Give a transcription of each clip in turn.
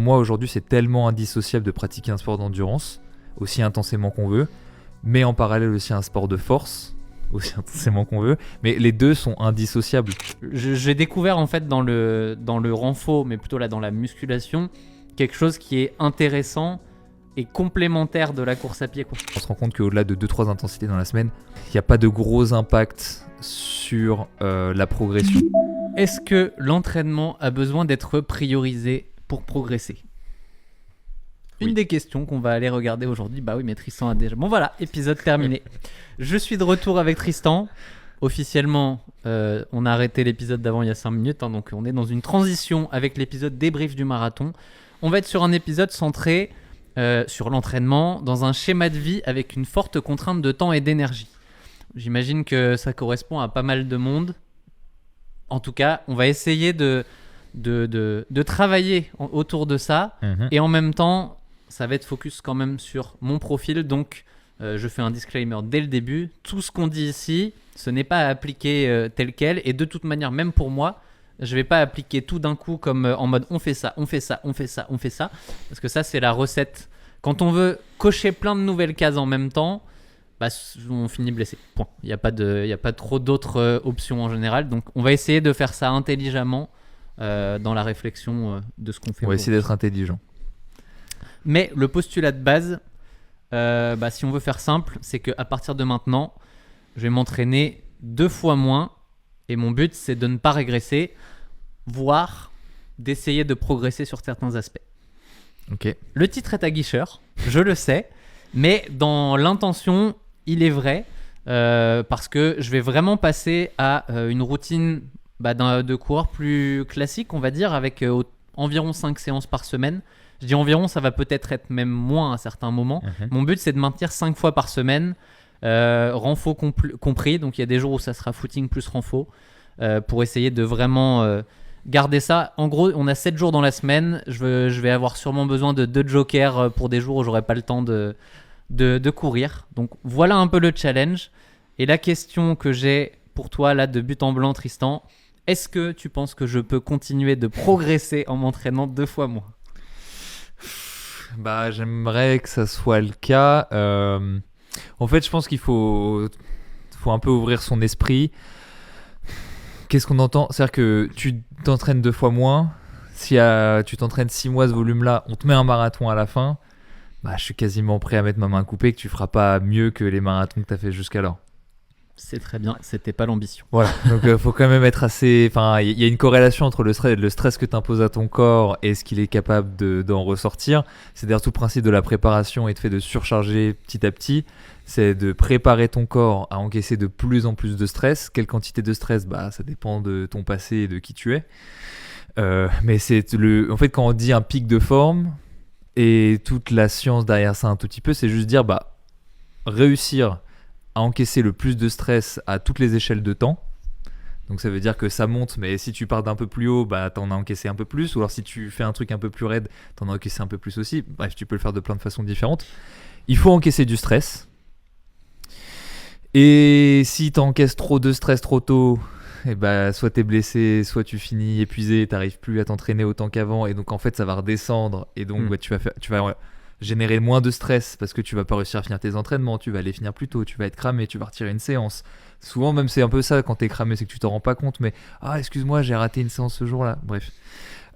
moi aujourd'hui c'est tellement indissociable de pratiquer un sport d'endurance aussi intensément qu'on veut, mais en parallèle aussi un sport de force aussi intensément qu'on veut, mais les deux sont indissociables. J'ai découvert en fait dans le renfo, mais plutôt là dans la musculation, quelque chose qui est intéressant et complémentaire de la course à pied, quoi. On se rend compte qu'au-delà de 2-3 intensités dans la semaine, il n'y a pas de gros impact sur la progression. Est-ce que l'entraînement a besoin d'être priorisé pour progresser ? Une des questions qu'on va aller regarder aujourd'hui. Bah oui, mais Tristan a déjà... Bon voilà, épisode terminé. Je suis de retour avec Tristan. Officiellement, on a arrêté l'épisode d'avant il y a 5 minutes, hein, donc on est dans une transition avec l'épisode débrief du marathon. On va être sur un épisode centré sur l'entraînement, dans un schéma de vie avec une forte contrainte de temps et d'énergie. J'imagine que ça correspond à pas mal de monde. En tout cas, on va essayer de travailler autour de ça. Et en même temps, ça va être focus quand même sur mon profil. Donc, je fais un disclaimer dès le début. Tout ce qu'on dit ici, ce n'est pas à appliquer tel quel. Et de toute manière, même pour moi, je ne vais pas appliquer tout d'un coup comme en mode on fait ça, on fait ça, on fait ça, on fait ça. Parce que ça, c'est la recette. Quand on veut cocher plein de nouvelles cases en même temps, bah, on finit blessé. Point. Il n'y a pas trop d'autres options en général. Donc, on va essayer de faire ça intelligemment dans la réflexion de ce qu'on fait. On va essayer d'être intelligent. Mais le postulat de base, si on veut faire simple, c'est qu'à partir de maintenant, je vais m'entraîner 2 fois moins. Et mon but, c'est de ne pas régresser, voire d'essayer de progresser sur certains aspects. Ok. Le titre est aguicheur, je le sais, mais dans l'intention, il est vrai, parce que je vais vraiment passer à une routine de coureur plus classique, on va dire, avec environ 5 séances par semaine. Je dis environ, ça va peut-être être même moins à certains moments. Mon but, c'est de maintenir 5 fois par semaine, renfo compris, donc il y a des jours où ça sera footing plus renfo, pour essayer de vraiment garder ça. En gros, on a 7 jours dans la semaine, je vais avoir sûrement besoin de 2 jokers pour des jours où j'aurai pas le temps de courir. Donc voilà un peu le challenge. Et la question que j'ai pour toi là de but en blanc, Tristan, est-ce que tu penses que je peux continuer de progresser en m'entraînant 2 fois moins ? Bah, j'aimerais que ça soit le cas. En fait, je pense qu'il faut un peu ouvrir son esprit. Qu'est-ce qu'on entend ? C'est-à-dire que tu t'entraînes 2 fois moins. Si tu t'entraînes 6 mois ce volume-là, on te met un marathon à la fin. Bah, je suis quasiment prêt à mettre ma main coupée que tu feras pas mieux que les marathons que tu as fait jusqu'alors. C'est très bien, c'était pas l'ambition. Voilà, donc faut quand même être assez... Enfin, il y a une corrélation entre le stress que tu imposes à ton corps et ce qu'il est capable d'en ressortir. C'est d'ailleurs tout le principe de la préparation et de fait de surcharger petit à petit. C'est de préparer ton corps à encaisser de plus en plus de stress. Quelle quantité de stress ? Bah, ça dépend de ton passé et de qui tu es. Mais en fait, quand on dit un pic de forme et toute la science derrière ça un tout petit peu, c'est juste dire réussir à encaisser le plus de stress à toutes les échelles de temps. Donc ça veut dire que ça monte, mais si tu pars d'un peu plus haut, bah t'en as encaissé un peu plus, ou alors si tu fais un truc un peu plus raide, t'en as encaissé un peu plus aussi. Bref, tu peux le faire de plein de façons différentes. Il faut encaisser du stress. Et si t'encaisses trop de stress trop tôt, soit t'es blessé, soit tu finis épuisé, t'arrives plus à t'entraîner autant qu'avant, et donc en fait ça va redescendre, et donc tu vas générer moins de stress parce que tu vas pas réussir à finir tes entraînements, tu vas les finir plus tôt, tu vas être cramé, tu vas retirer une séance. Souvent même c'est un peu ça quand t'es cramé, c'est que tu t'en rends pas compte, mais excuse-moi, j'ai raté une séance ce jour-là. Bref.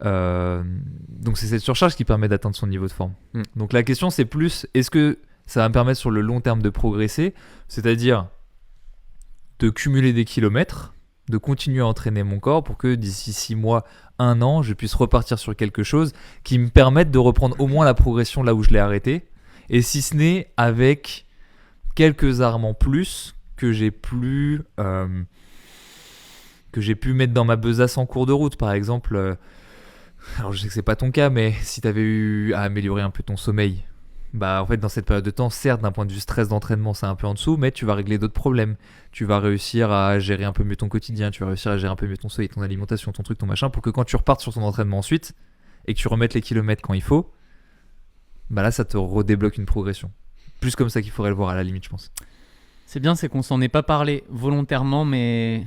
Donc c'est cette surcharge qui permet d'atteindre son niveau de forme. Donc la question c'est plus, est-ce que ça va me permettre sur le long terme de progresser, c'est-à-dire de cumuler des kilomètres, de continuer à entraîner mon corps pour que d'ici 6 mois, 1 an, je puisse repartir sur quelque chose qui me permette de reprendre au moins la progression là où je l'ai arrêté, et si ce n'est avec quelques armes en plus que j'ai pu mettre dans ma besace en cours de route. Par exemple, alors je sais que c'est pas ton cas, mais si tu avais eu à améliorer un peu ton sommeil, en fait dans cette période de temps, certes d'un point de vue stress d'entraînement c'est un peu en dessous, mais tu vas régler d'autres problèmes, tu vas réussir à gérer un peu mieux ton quotidien, tu vas réussir à gérer un peu mieux ton sommeil, ton alimentation, ton truc, ton machin, pour que quand tu repartes sur ton entraînement ensuite et que tu remettes les kilomètres quand il faut, là ça te redébloque une progression. Plus comme ça qu'il faudrait le voir à la limite, je pense. C'est bien, c'est qu'on s'en est pas parlé volontairement, mais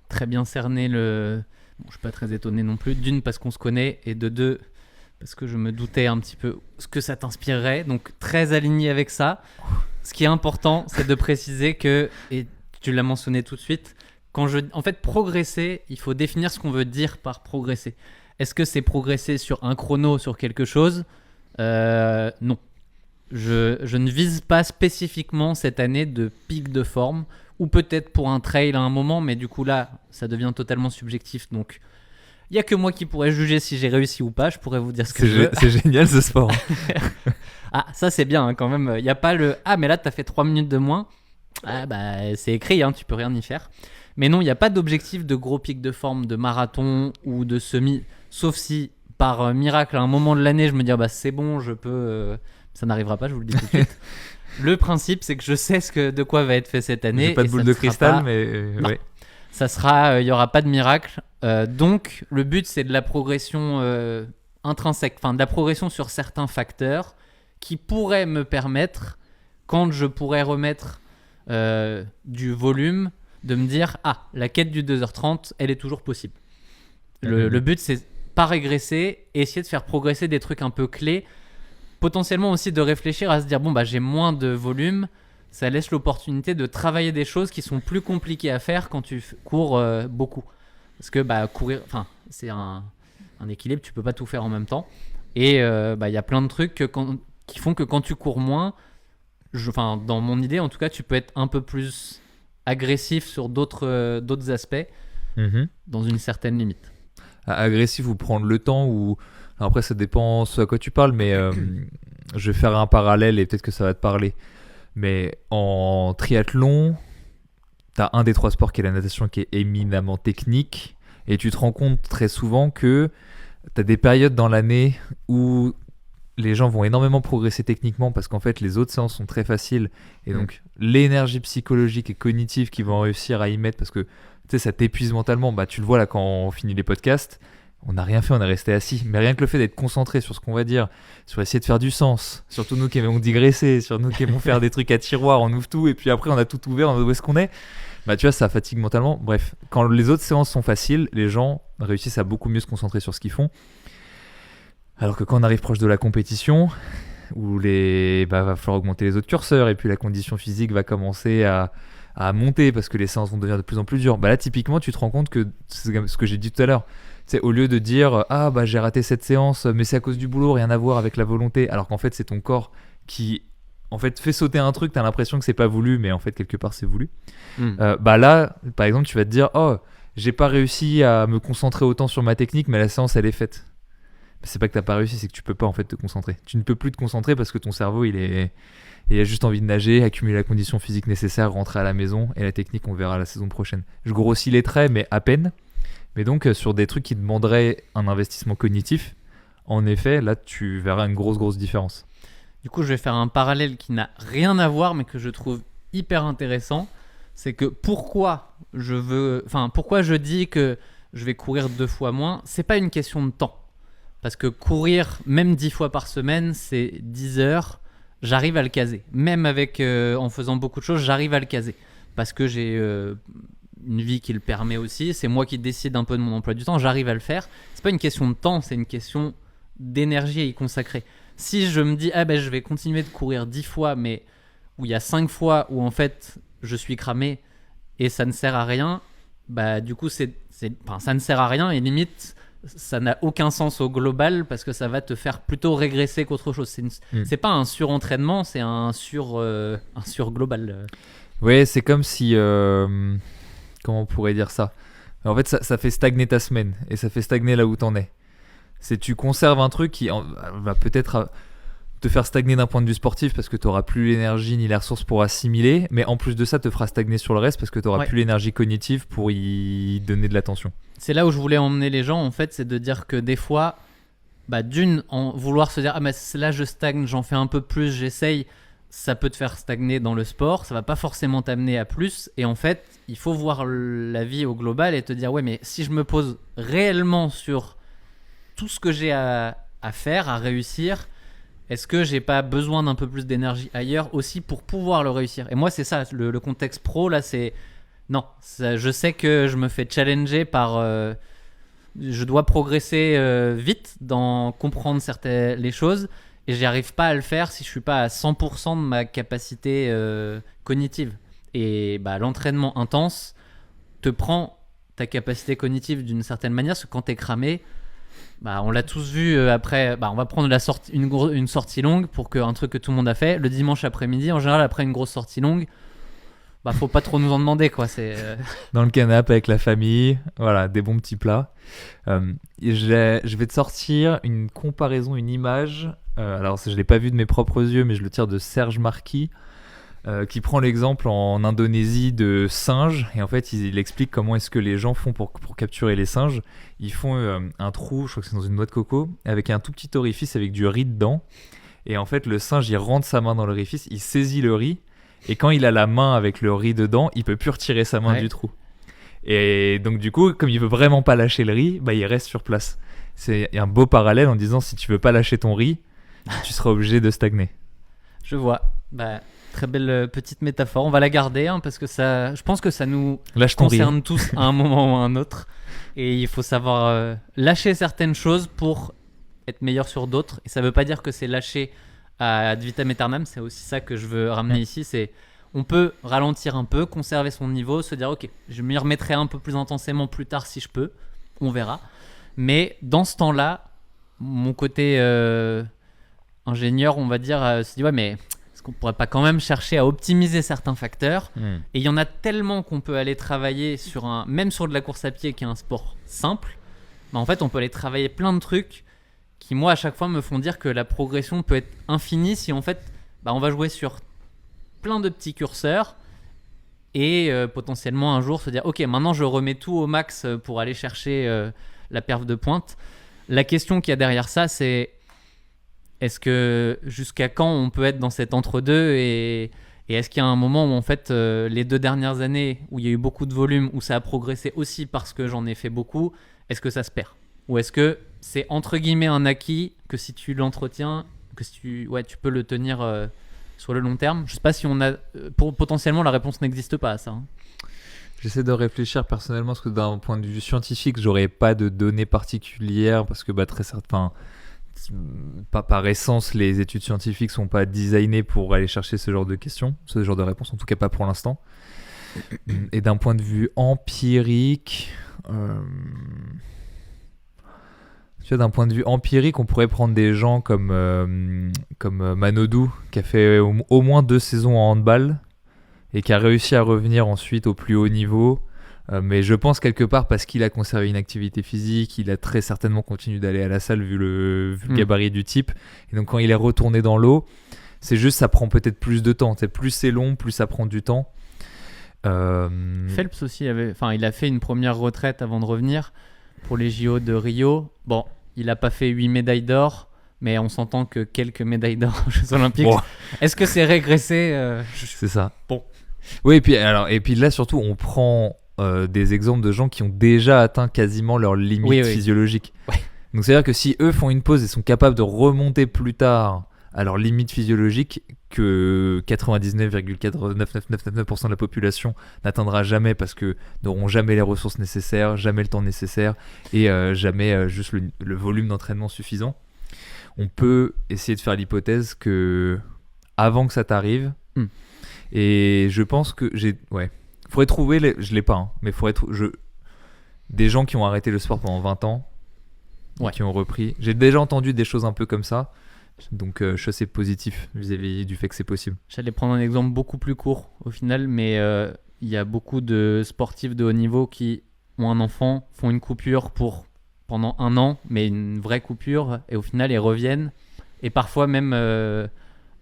très bien cerné le... Bon, je suis pas très étonné non plus, d'une parce qu'on se connaît, et de deux parce que je me doutais un petit peu ce que ça t'inspirerait, donc très aligné avec ça. Ce qui est important, c'est de préciser que, et tu l'as mentionné tout de suite, en fait, progresser, il faut définir ce qu'on veut dire par progresser. Est-ce que c'est progresser sur un chrono, sur quelque chose ? Non. Je ne vise pas spécifiquement cette année de pic de forme, ou peut-être pour un trail à un moment, mais du coup là, ça devient totalement subjectif, donc il n'y a que moi qui pourrais juger si j'ai réussi ou pas, je pourrais vous dire ce que je veux. C'est génial ce sport. Ah, ça c'est bien hein, quand même, il n'y a pas le « Ah, mais là t'as fait 3 minutes de moins ». Ah bah c'est écrit, hein, tu peux rien y faire. Mais non, il n'y a pas d'objectif de gros pic de forme, de marathon ou de semi, sauf si par miracle à un moment de l'année je me dis bah c'est bon, je peux... Ça n'arrivera pas, je vous le dis tout de suite. Le principe, c'est que je sais de quoi va être fait cette année. J'ai pas de boule de cristal, mais ouais. Ça sera, il y aura pas de miracle. Donc, le but, c'est de la progression intrinsèque, enfin de la progression sur certains facteurs qui pourraient me permettre, quand je pourrais remettre du volume, de me dire la quête du 2h30, elle est toujours possible. Le but, c'est pas régresser, et essayer de faire progresser des trucs un peu clés. Potentiellement aussi de réfléchir à se dire j'ai moins de volume, ça laisse l'opportunité de travailler des choses qui sont plus compliquées à faire quand tu cours beaucoup, parce que courir, c'est un équilibre, tu peux pas tout faire en même temps, et y a plein de trucs qui font que quand tu cours moins, dans mon idée en tout cas, tu peux être un peu plus agressif sur d'autres aspects dans une certaine limite. Agressif ou prendre le temps ou... Alors après, ça dépend ce à quoi tu parles, mais je vais faire un parallèle et peut-être que ça va te parler. Mais en triathlon, tu as un des 3 sports qui est la natation qui est éminemment technique, et tu te rends compte très souvent que tu as des périodes dans l'année où les gens vont énormément progresser techniquement parce qu'en fait les autres séances sont très faciles, et donc l'énergie psychologique et cognitive qu'ils vont réussir à y mettre, parce que ça t'épuise mentalement. Tu le vois là quand on finit les podcasts, on n'a rien fait, on est resté assis. Mais rien que le fait d'être concentré sur ce qu'on va dire, sur essayer de faire du sens, surtout nous qui aimons digresser, sur nous qui aimons faire des trucs à tiroir, on ouvre tout et puis après on a tout ouvert, où est-ce qu'on est ? Tu vois, ça fatigue mentalement. Bref, quand les autres séances sont faciles, les gens réussissent à beaucoup mieux se concentrer sur ce qu'ils font. Alors que quand on arrive proche de la compétition, où va falloir augmenter les autres curseurs, et puis la condition physique va commencer à monter parce que les séances vont devenir de plus en plus dures. Là, typiquement, tu te rends compte que c'est ce que j'ai dit tout à l'heure. C'est au lieu de dire j'ai raté cette séance, mais c'est à cause du boulot, rien à voir avec la volonté, alors qu'en fait c'est ton corps qui en fait fait sauter un truc, t'as l'impression que c'est pas voulu, mais en fait quelque part c'est voulu. Là par exemple tu vas te dire j'ai pas réussi à me concentrer autant sur ma technique, mais la séance elle est faite. C'est pas que t'as pas réussi, c'est que tu peux pas en fait te concentrer. Tu ne peux plus te concentrer parce que ton cerveau il a juste envie de nager, accumuler la condition physique nécessaire, rentrer à la maison, et la technique on verra la saison prochaine. Je grossis les traits, mais à peine. Mais donc, sur des trucs qui demanderaient un investissement cognitif, en effet, là, tu verras une grosse différence. Du coup, je vais faire un parallèle qui n'a rien à voir, mais que je trouve hyper intéressant. C'est que pourquoi je dis que je vais courir 2 fois moins, c'est pas une question de temps. Parce que courir, même 10 fois par semaine, c'est 10 heures, j'arrive à le caser. Même en faisant beaucoup de choses, j'arrive à le caser. Parce que j'ai... une vie qui le permet aussi, c'est moi qui décide un peu de mon emploi du temps, j'arrive à le faire. C'est pas une question de temps, c'est une question d'énergie à y consacrer. Si je me dis je vais continuer de courir 10 fois, mais où il y a 5 fois où en fait je suis cramé et ça ne sert à rien, du coup ça ne sert à rien, et limite ça n'a aucun sens au global, parce que ça va te faire plutôt régresser qu'autre chose. C'est pas un surentraînement, c'est un sur global. Ouais, c'est comme si comment on pourrait dire ça ? En fait, ça fait stagner ta semaine, et ça fait stagner là où t'en es. C'est tu conserves un truc qui va peut-être te faire stagner d'un point de vue sportif, parce que t'auras plus l'énergie ni les ressources pour assimiler, mais en plus de ça, te fera stagner sur le reste parce que t'auras plus l'énergie cognitive pour y donner de l'attention. C'est là où je voulais emmener les gens, en fait, c'est de dire que des fois, vouloir se dire mais là je stagne, j'en fais un peu plus, j'essaye. Ça peut te faire stagner dans le sport, ça va pas forcément t'amener à plus, et en fait il faut voir la vie au global et te dire mais si je me pose réellement sur tout ce que j'ai à faire, à réussir, est-ce que j'ai pas besoin d'un peu plus d'énergie ailleurs aussi pour pouvoir le réussir ? Et moi c'est ça, le contexte pro là, c'est non, je sais que je me fais challenger par je dois progresser vite dans comprendre les choses et j'y arrive pas à le faire si je suis pas à 100% de ma capacité cognitive. Et l'entraînement intense te prend ta capacité cognitive d'une certaine manière, parce que quand t'es cramé, on l'a tous vu après, on va prendre une sortie longue pour un truc que tout le monde a fait. Le dimanche après-midi, en général, après une grosse sortie longue, faut pas trop nous en demander, quoi. C'est dans le canapé avec la famille, voilà, des bons petits plats. Je vais te sortir une comparaison, une image. Alors, je l'ai pas vu de mes propres yeux, mais je le tire de Serge Marquis, qui prend l'exemple en Indonésie de singes. Et en fait, il explique comment est-ce que les gens font pour capturer les singes. Ils font un trou, je crois que c'est dans une noix de coco, avec un tout petit orifice avec du riz dedans. Et en fait, le singe, il rentre sa main dans l'orifice, il saisit le riz. Et quand il a la main avec le riz dedans, il peut plus retirer sa main du trou. Et donc du coup, comme il veut vraiment pas lâcher le riz, il reste sur place. C'est un beau parallèle en disant, si tu veux pas lâcher ton riz, tu seras obligé de stagner. Je vois. Très belle petite métaphore. On va la garder parce que je pense que ça nous concerne tous à un moment ou à un autre. Et il faut savoir lâcher certaines choses pour être meilleur sur d'autres. Et ça veut pas dire que c'est lâcher ad vitam aeternam. C'est aussi ça que je veux ramener ici. C'est on peut ralentir un peu, conserver son niveau, se dire ok, je m'y remettrai un peu plus intensément plus tard si je peux. On verra. Mais dans ce temps-là, mon côté ingénieur, on va dire, se dit ouais, mais est-ce qu'on pourrait pas quand même chercher à optimiser certains facteurs Et il y en a tellement qu'on peut aller travailler même sur de la course à pied qui est un sport simple. En fait, on peut aller travailler plein de trucs qui, moi, à chaque fois, me font dire que la progression peut être infinie si, en fait, on va jouer sur plein de petits curseurs et potentiellement un jour se dire ok, maintenant je remets tout au max pour aller chercher la perf de pointe. La question qu'il y a derrière ça, c'est est-ce que jusqu'à quand on peut être dans cet entre-deux et est-ce qu'il y a un moment où en fait les 2 dernières années où il y a eu beaucoup de volume, où ça a progressé aussi parce que j'en ai fait beaucoup, est-ce que ça se perd? Ou est-ce que c'est entre guillemets un acquis que si tu l'entretiens, que si tu peux le tenir sur le long terme? Je sais pas si on a potentiellement la réponse n'existe pas à ça. J'essaie de réfléchir personnellement parce que d'un point de vue scientifique, j'aurais pas de données particulières parce que très certain. Par essence, les études scientifiques sont pas designées pour aller chercher ce genre de questions, ce genre de réponses, en tout cas pas pour l'instant. Et d'un point de vue empirique, d'un point de vue empirique, on pourrait prendre des gens comme Manodou, qui a fait au moins 2 saisons en handball et qui a réussi à revenir ensuite au plus haut niveau. Mais je pense quelque part parce qu'il a conservé une activité physique, il a très certainement continué d'aller à la salle vu le gabarit du type. Et donc quand il est retourné dans l'eau, c'est juste ça prend peut-être plus de temps. Plus c'est long, plus ça prend du temps. Phelps aussi il a fait une première retraite avant de revenir pour les JO de Rio. Bon, il n'a pas fait 8 médailles d'or, mais on s'entend que quelques médailles d'or aux Jeux Olympiques. Bon. Est-ce que c'est régressé C'est ça. Bon. Oui, et puis là surtout, on prend des exemples de gens qui ont déjà atteint quasiment leur limite physiologique. Oui. Donc c'est-à-dire que si eux font une pause et sont capables de remonter plus tard à leur limite physiologique que 99,99999% de la population n'atteindra jamais parce que n'auront jamais les ressources nécessaires, jamais le temps nécessaire et jamais juste le volume d'entraînement suffisant, on peut essayer de faire l'hypothèse que avant que ça t'arrive, et je pense que faudrait trouver, je l'ai pas, mais des gens qui ont arrêté le sport pendant 20 ans et qui ont repris. J'ai déjà entendu des choses un peu comme ça, donc je suis assez positif vis-à-vis du fait que c'est possible. J'allais prendre un exemple beaucoup plus court au final, mais il y a beaucoup de sportifs de haut niveau qui ont un enfant, font une coupure pendant 1 an, mais une vraie coupure, et au final ils reviennent, et parfois même à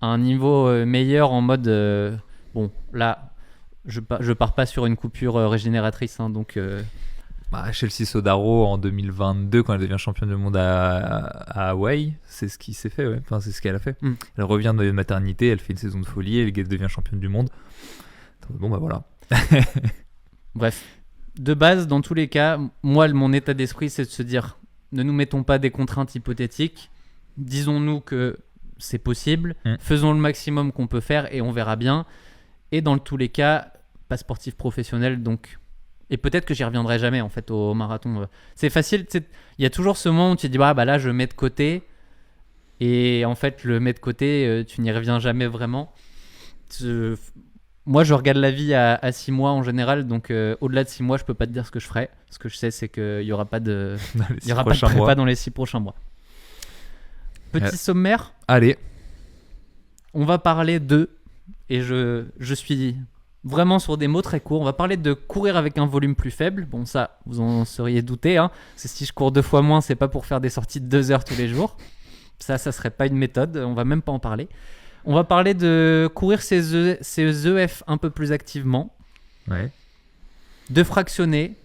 un niveau meilleur en mode bon là je pars pas sur une coupure régénératrice donc Chelsea Sodaro en 2022 quand elle devient championne du monde à Hawaï, c'est ce qui s'est fait, c'est ce qu'elle a fait. Elle revient de maternité, elle fait une saison de folie, elle devient championne du monde. Bon voilà. Bref, de base dans tous les cas, moi mon état d'esprit c'est de se dire ne nous mettons pas des contraintes hypothétiques, disons-nous que c'est possible, faisons le maximum qu'on peut faire et on verra bien. Et dans tous les cas, pas sportif professionnel, donc Et peut-être que j'y reviendrai jamais en fait au marathon. C'est facile, il y a toujours ce moment où tu te dis bah là je mets de côté et en fait le mets de côté tu n'y reviens jamais vraiment. Moi je regarde la vie à 6 mois en général donc au-delà de 6 mois je peux pas te dire ce que je ferai. Ce que je sais c'est qu'il y aura pas de il y aura pas de prépa dans les 6 prochains mois. Petit sommaire. Allez. On va parler et je suis vraiment sur des mots très courts. On va parler de courir avec un volume plus faible. Bon, ça, vous en seriez douté. Hein. C'est si je cours 2 fois moins, c'est pas pour faire des sorties de 2 heures tous les jours. Ça serait pas une méthode. On va même pas en parler. On va parler de courir ses EF un peu plus activement. Ouais. De fractionner.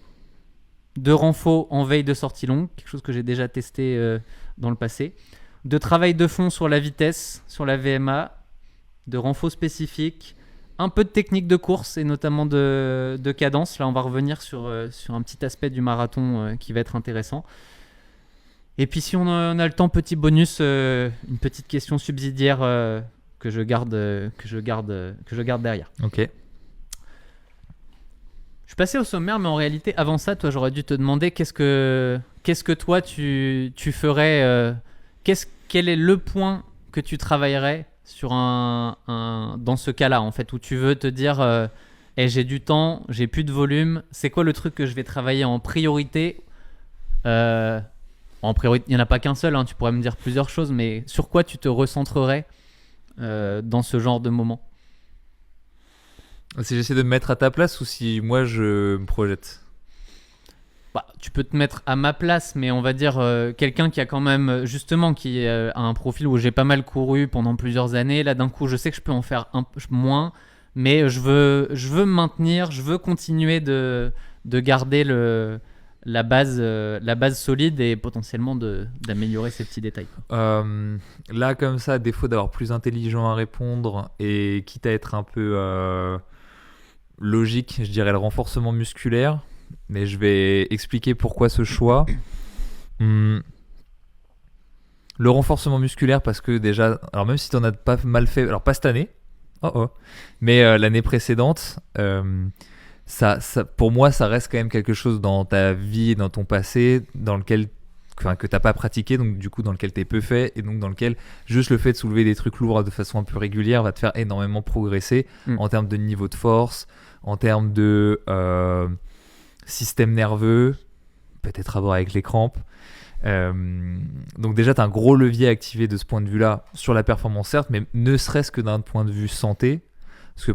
De renfo en veille de sortie longue. Quelque chose que j'ai déjà testé dans le passé. De travail de fond sur la vitesse, sur la VMA. De renfo spécifique. Un peu de technique de course et notamment de cadence. Là, on va revenir sur un petit aspect du marathon qui va être intéressant. Et puis, si on en a le temps, petit bonus, une petite question subsidiaire que je garde derrière. Ok. Je suis passé au sommaire, mais en réalité, avant ça, toi, j'aurais dû te demander qu'est-ce que toi, tu ferais. Quel est le point que tu travaillerais sur dans ce cas-là en fait où tu veux te dire j'ai du temps, j'ai plus de volume, c'est quoi le truc que je vais travailler en priorité en priorité, il n'y en a pas qu'un seul, hein, tu pourrais me dire plusieurs choses, mais sur quoi tu te recentrerais dans ce genre de moment? Si j'essaie de me mettre à ta place ou si moi je me projette? Bah, tu peux te mettre à ma place, mais on va dire quelqu'un qui a quand même, justement, qui a un profil où j'ai pas mal couru pendant plusieurs années. Là, d'un coup, je sais que je peux en faire moins, mais je veux me maintenir, je veux continuer de garder la base solide et potentiellement d'améliorer ces petits détails. Là, comme ça, à défaut d'avoir plus intelligent à répondre et quitte à être un peu logique, je dirais le renforcement musculaire. Mais je vais expliquer pourquoi ce choix. Le renforcement musculaire, parce que déjà, alors même si tu en as pas mal fait, alors pas cette année, mais l'année précédente, ça, pour moi, ça reste quand même quelque chose dans ta vie et dans ton passé, dans lequel, que t'as pas pratiqué, donc du coup dans lequel t'es peu fait, et donc dans lequel juste le fait de soulever des trucs lourds de façon un peu régulière va te faire énormément progresser en termes de niveau de force, en termes de système nerveux, peut-être à voir avec les crampes. Donc déjà, tu as un gros levier activé de ce point de vue-là sur la performance, certes, mais ne serait-ce que d'un point de vue santé. Parce que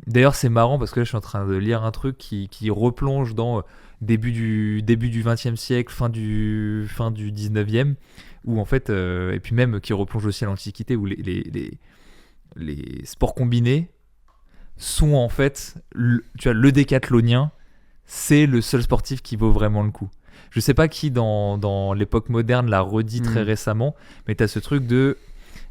d'ailleurs, c'est marrant parce que là, je suis en train de lire un truc qui replonge dans début du 20e siècle, fin du 19e, où en fait, et puis même qui replonge aussi à l'Antiquité, où les sports combinés sont en fait, tu vois, le décathlonien, c'est le seul sportif qui vaut vraiment le coup. Je sais pas qui dans l'époque moderne l'a redit très récemment, mais tu as ce truc de...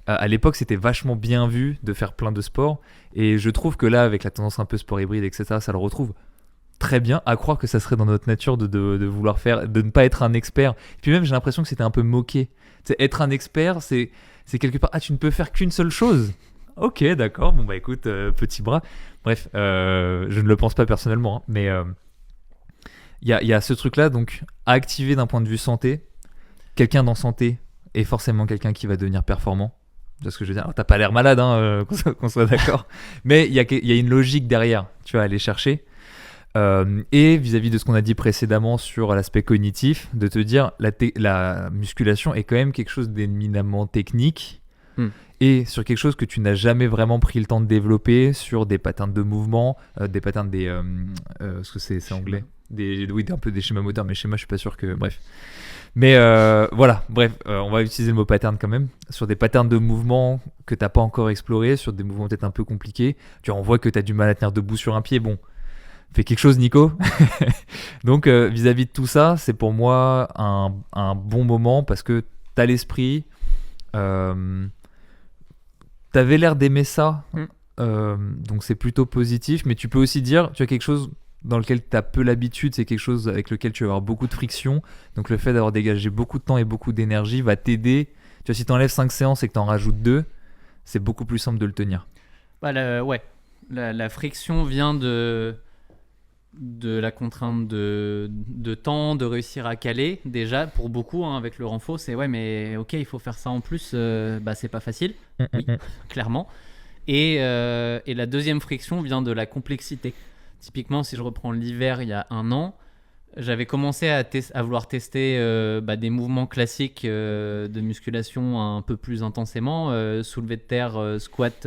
à l'époque, c'était vachement bien vu de faire plein de sports, et je trouve que là, avec la tendance un peu sport hybride, etc., ça le retrouve très bien, à croire que ça serait dans notre nature de vouloir faire, de ne pas être un expert. Et puis même, j'ai l'impression que c'était un peu moqué. T'sais, être un expert, c'est quelque part, tu ne peux faire qu'une seule chose. Ok, d'accord, bon bah écoute, petit bras. Bref, je ne le pense pas personnellement, hein, mais il y a ce truc-là, donc à activer d'un point de vue santé. Quelqu'un dans santé est forcément quelqu'un qui va devenir performant. C'est ce que je veux dire. Alors, t'as pas l'air malade, hein, qu'on soit d'accord. Mais il y a une logique derrière, tu vas aller chercher. Et vis-à-vis de ce qu'on a dit précédemment sur l'aspect cognitif, de te dire la musculation est quand même quelque chose d'éminemment technique. Et sur quelque chose que tu n'as jamais vraiment pris le temps de développer, sur des patterns de mouvement, des patterns ce que c'est anglais, oui, un peu des schémas moteurs, mais schémas, je suis pas sûr que... Bref. Mais voilà, bref, on va utiliser le mot pattern quand même, sur des patterns de mouvement que tu n'as pas encore explorés, sur des mouvements peut-être un peu compliqués. Tu vois, on voit que tu as du mal à tenir debout sur un pied, bon, fais quelque chose, Nico. Donc, vis-à-vis de tout ça, c'est pour moi un bon moment, parce que tu as l'esprit... T'avais l'air d'aimer ça, donc c'est plutôt positif, mais tu peux aussi dire, tu as quelque chose dans lequel tu as peu l'habitude, c'est quelque chose avec lequel tu vas avoir beaucoup de friction, donc le fait d'avoir dégagé beaucoup de temps et beaucoup d'énergie va t'aider. Tu vois, si tu enlèves 5 séances et que tu en rajoutes 2, c'est beaucoup plus simple de le tenir. Bah, la friction vient de de la contrainte de temps, de réussir à caler. Déjà, pour beaucoup, hein, avec le renfo, c'est ouais, mais ok, il faut faire ça en plus, bah c'est pas facile. Oui, clairement. Et la deuxième friction vient de la complexité. Typiquement, si je reprends l'hiver il y a 1 an, j'avais commencé à vouloir tester des mouvements classiques de musculation un peu plus intensément, soulevé de terre, squat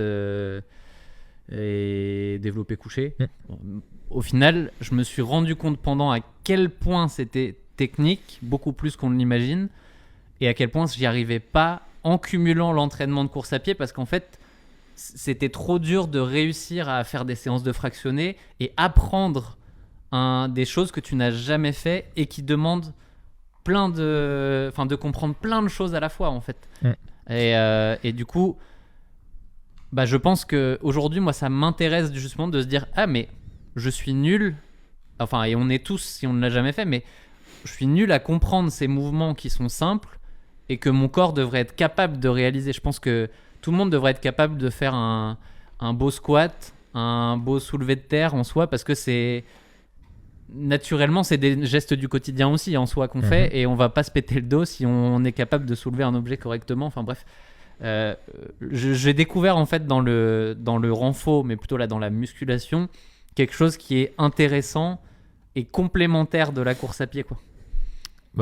et développé couché. Au final, je me suis rendu compte pendant à quel point c'était technique, beaucoup plus qu'on ne l'imagine, et à quel point j'y arrivais pas en cumulant l'entraînement de course à pied, parce qu'en fait, c'était trop dur de réussir à faire des séances de fractionnés et apprendre des choses que tu n'as jamais fait et qui demandent de comprendre plein de choses à la fois en fait. Et du coup, je pense qu'aujourd'hui, moi, ça m'intéresse justement de se dire « Ah, mais je suis nul. » Enfin, et on est tous, si on ne l'a jamais fait, mais je suis nul à comprendre ces mouvements qui sont simples et que mon corps devrait être capable de réaliser. Je pense que tout le monde devrait être capable de faire un beau squat, un beau soulevé de terre en soi, parce que naturellement, c'est des gestes du quotidien aussi en soi qu'on fait, et on va pas se péter le dos si on est capable de soulever un objet correctement. Enfin bref, j'ai découvert en fait dans le renfo, mais plutôt là dans la musculation, quelque chose qui est intéressant et complémentaire de la course à pied, quoi.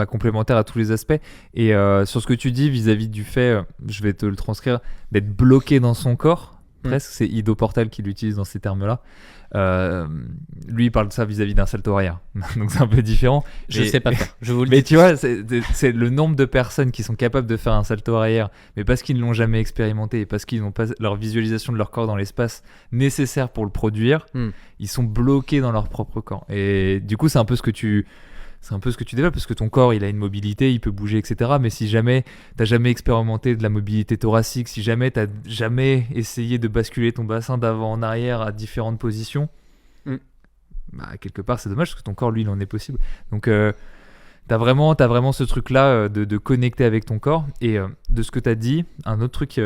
Complémentaire à tous les aspects. Et sur ce que tu dis vis-à-vis du fait, je vais te le transcrire, d'être bloqué dans son corps, presque, c'est Ido Portal qui l'utilise dans ces termes-là. Lui, il parle de ça vis-à-vis d'un salto arrière. Donc c'est un peu différent. Je sais pas faire, je vous le dis. Mais tu vois, c'est le nombre de personnes qui sont capables de faire un salto arrière, mais parce qu'ils ne l'ont jamais expérimenté et parce qu'ils n'ont pas leur visualisation de leur corps dans l'espace nécessaire pour le produire, ils sont bloqués dans leur propre corps. Et du coup, c'est un peu ce que tu développes, parce que ton corps, il a une mobilité, il peut bouger, etc. Mais si jamais t'as jamais expérimenté de la mobilité thoracique, si jamais t'as jamais essayé de basculer ton bassin d'avant en arrière à différentes positions, quelque part, c'est dommage, parce que ton corps, lui, il en est possible. Donc, t'as vraiment ce truc-là de connecter avec ton corps. Et de ce que t'as dit, un autre truc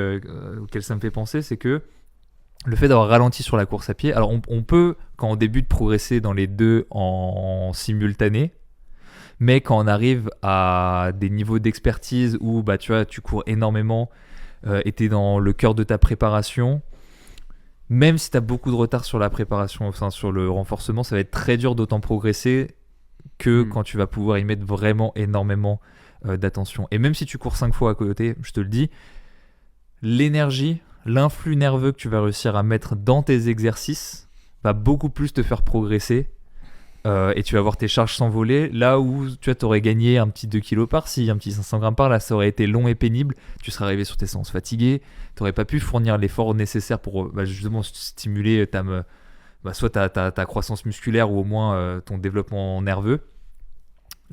auquel ça me fait penser, c'est que le fait d'avoir ralenti sur la course à pied, alors on peut, quand on débute, progresser dans les deux en simultané. Mais quand on arrive à des niveaux d'expertise où tu vois, tu cours énormément et t'es dans le cœur de ta préparation, même si tu as beaucoup de retard sur la préparation, enfin sur le renforcement, ça va être très dur d'autant progresser que quand tu vas pouvoir y mettre vraiment énormément d'attention. Et même si tu cours 5 fois à côté, je te le dis, l'énergie, l'influx nerveux que tu vas réussir à mettre dans tes exercices va beaucoup plus te faire progresser. Et tu vas voir tes charges s'envoler, là où tu aurais gagné un petit 2 kg par-ci, un petit 500 grammes par-là, ça aurait été long et pénible, tu serais arrivé sur tes séances fatigué, tu n'aurais pas pu fournir l'effort nécessaire pour justement stimuler soit ta croissance musculaire ou au moins ton développement nerveux.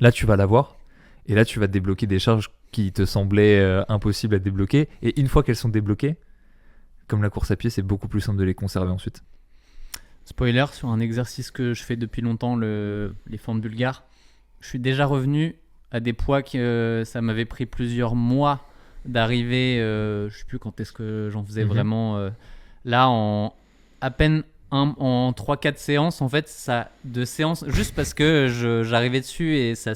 Là tu vas l'avoir, et là tu vas débloquer des charges qui te semblaient impossibles à débloquer, et une fois qu'elles sont débloquées, comme la course à pied, c'est beaucoup plus simple de les conserver ensuite. Spoiler, sur un exercice que je fais depuis longtemps, les fentes bulgares, je suis déjà revenu à des poids que ça m'avait pris plusieurs mois d'arriver, je ne sais plus quand est-ce que j'en faisais vraiment, là en à peine en 3-4 séances, en fait, juste parce que j'arrivais dessus et ça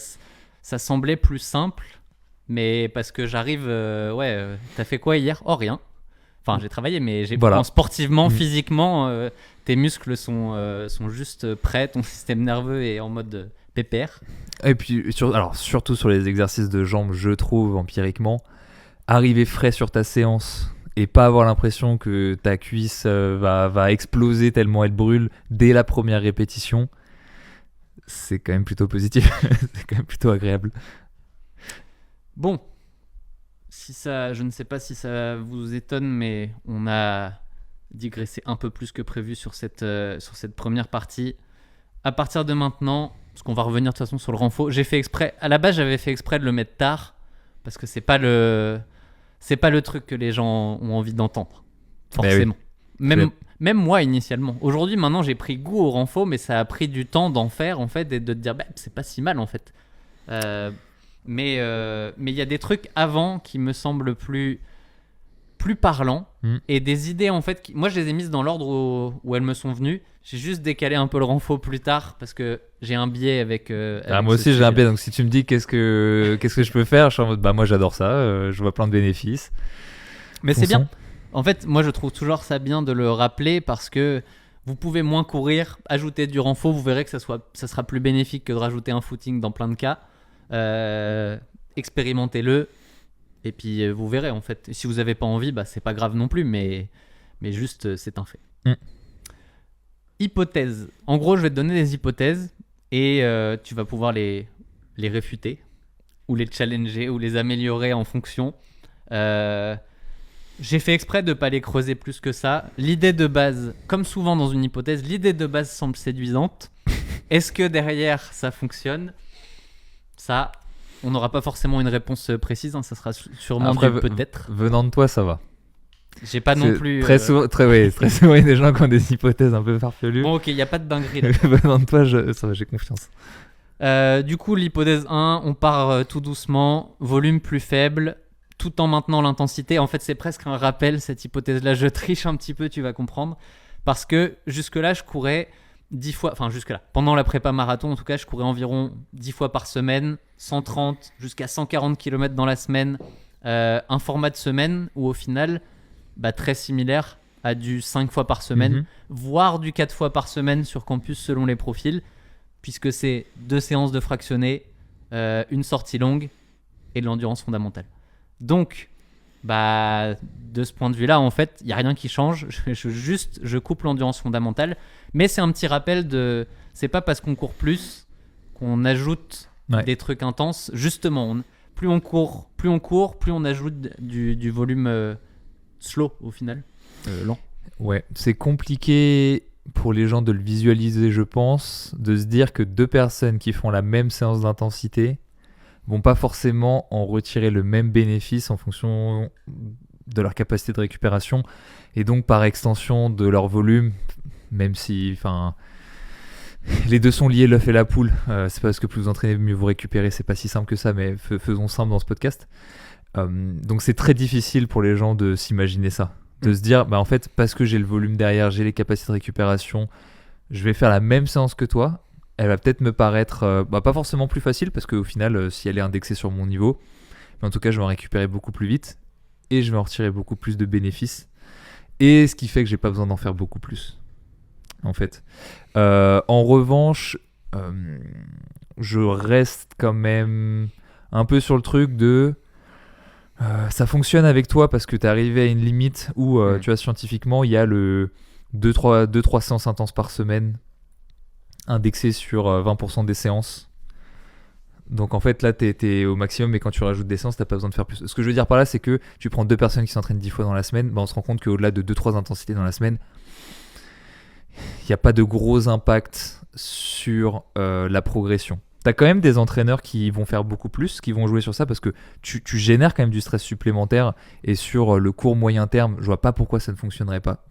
semblait plus simple, mais parce que j'arrive, t'as fait quoi hier ? Oh, rien. Enfin, j'ai travaillé, mais sportivement, physiquement, tes muscles sont juste prêts, ton système nerveux est en mode pépère. Et puis, surtout sur les exercices de jambes, je trouve, empiriquement, arriver frais sur ta séance et pas avoir l'impression que ta cuisse va exploser tellement elle brûle dès la première répétition, c'est quand même plutôt positif. C'est quand même plutôt agréable. Bon. Je ne sais pas si ça vous étonne, mais on a digressé un peu plus que prévu sur cette première partie. À partir de maintenant, parce qu'on va revenir de toute façon sur le renfo, à la base j'avais fait exprès de le mettre tard, parce que c'est pas le truc que les gens ont envie d'entendre, forcément. Oui. Même moi initialement. Aujourd'hui, maintenant j'ai pris goût au renfo, mais ça a pris du temps d'en faire en fait, et de te dire c'est pas si mal en fait. Mais il y a des trucs avant qui me semblent plus parlants et des idées en fait moi je les ai mises dans l'ordre où elles me sont venues. J'ai juste décalé un peu le renfo plus tard parce que j'ai un biais avec. Avec moi ce aussi j'ai un sujet. biais, donc si tu me dis qu'est-ce que je peux faire, je suis en mode moi j'adore ça, je vois plein de bénéfices. Mais c'est Fonçons. bien. En fait, moi je trouve toujours ça bien de le rappeler parce que vous pouvez moins courir, ajouter du renfo, vous verrez que ça sera plus bénéfique que de rajouter un footing dans plein de cas. Expérimentez-le et puis vous verrez en fait. Si vous n'avez pas envie, c'est pas grave non plus, mais juste c'est un fait. Hypothèse. En gros, je vais te donner des hypothèses et tu vas pouvoir les réfuter ou les challenger ou les améliorer en fonction. J'ai fait exprès de ne pas les creuser plus que ça. L'idée de base, comme souvent dans une hypothèse, l'idée de base semble séduisante. Est-ce que derrière ça fonctionne ? Ça, on n'aura pas forcément une réponse précise, ça sera sûrement Après, du peut-être. Venant de toi, ça va. J'ai pas non plus. Très souvent, très souvent, il y a des gens qui ont des hypothèses un peu farfelues. Bon, ok, il n'y a pas de dinguerie là. Venant de toi, ça va, j'ai confiance. Du coup, l'hypothèse 1, on part tout doucement, volume plus faible, tout en maintenant l'intensité. En fait, c'est presque un rappel, cette hypothèse-là. Je triche un petit peu, tu vas comprendre. Parce que jusque-là, je courais 10 fois, enfin jusque-là, pendant la prépa marathon, en tout cas, je courais environ 10 fois par semaine, 130 jusqu'à 140 km dans la semaine. Un format de semaine où au final, très similaire à du 5 fois par semaine, voire du 4 fois par semaine sur campus selon les profils, puisque c'est 2 séances de fractionné, une sortie longue et de l'endurance fondamentale. Donc, de ce point de vue-là, en fait, il n'y a rien qui change. Je coupe l'endurance fondamentale. Mais c'est un petit rappel de... C'est pas parce qu'on court plus qu'on ajoute des trucs intenses. Justement, plus on court, plus on ajoute du volume slow au final, lent. Ouais, c'est compliqué pour les gens de le visualiser, je pense, de se dire que 2 personnes qui font la même séance d'intensité vont pas forcément en retirer le même bénéfice en fonction de leur capacité de récupération et donc par extension de leur volume, même si les deux sont liés, l'œuf et la poule. C'est pas parce que plus vous entraînez, mieux vous récupérez, c'est pas si simple que ça, mais faisons simple dans ce podcast. Donc c'est très difficile pour les gens de s'imaginer ça, de se dire en fait parce que j'ai le volume derrière, j'ai les capacités de récupération, je vais faire la même séance que toi. Elle va peut-être me paraître pas forcément plus facile parce qu'au final, si elle est indexée sur mon niveau, mais en tout cas, je vais en récupérer beaucoup plus vite et je vais en retirer beaucoup plus de bénéfices. Et ce qui fait que j'ai pas besoin d'en faire beaucoup plus, en fait. En revanche, je reste quand même un peu sur le truc de... ça fonctionne avec toi parce que tu es arrivé à une limite où, tu vois, scientifiquement, il y a le 2-3 séances intenses par semaine indexé sur 20% des séances. Donc en fait là t'es au maximum, mais quand tu rajoutes des séances t'as pas besoin de faire plus. Ce que je veux dire par là, c'est que tu prends 2 personnes qui s'entraînent 10 fois dans la semaine, on se rend compte qu'au-delà de 2-3 intensités dans la semaine, il n'y a pas de gros impact sur la progression. T'as quand même des entraîneurs qui vont faire beaucoup plus, qui vont jouer sur ça parce que tu génères quand même du stress supplémentaire, et sur le court moyen terme, je vois pas pourquoi ça ne fonctionnerait pas.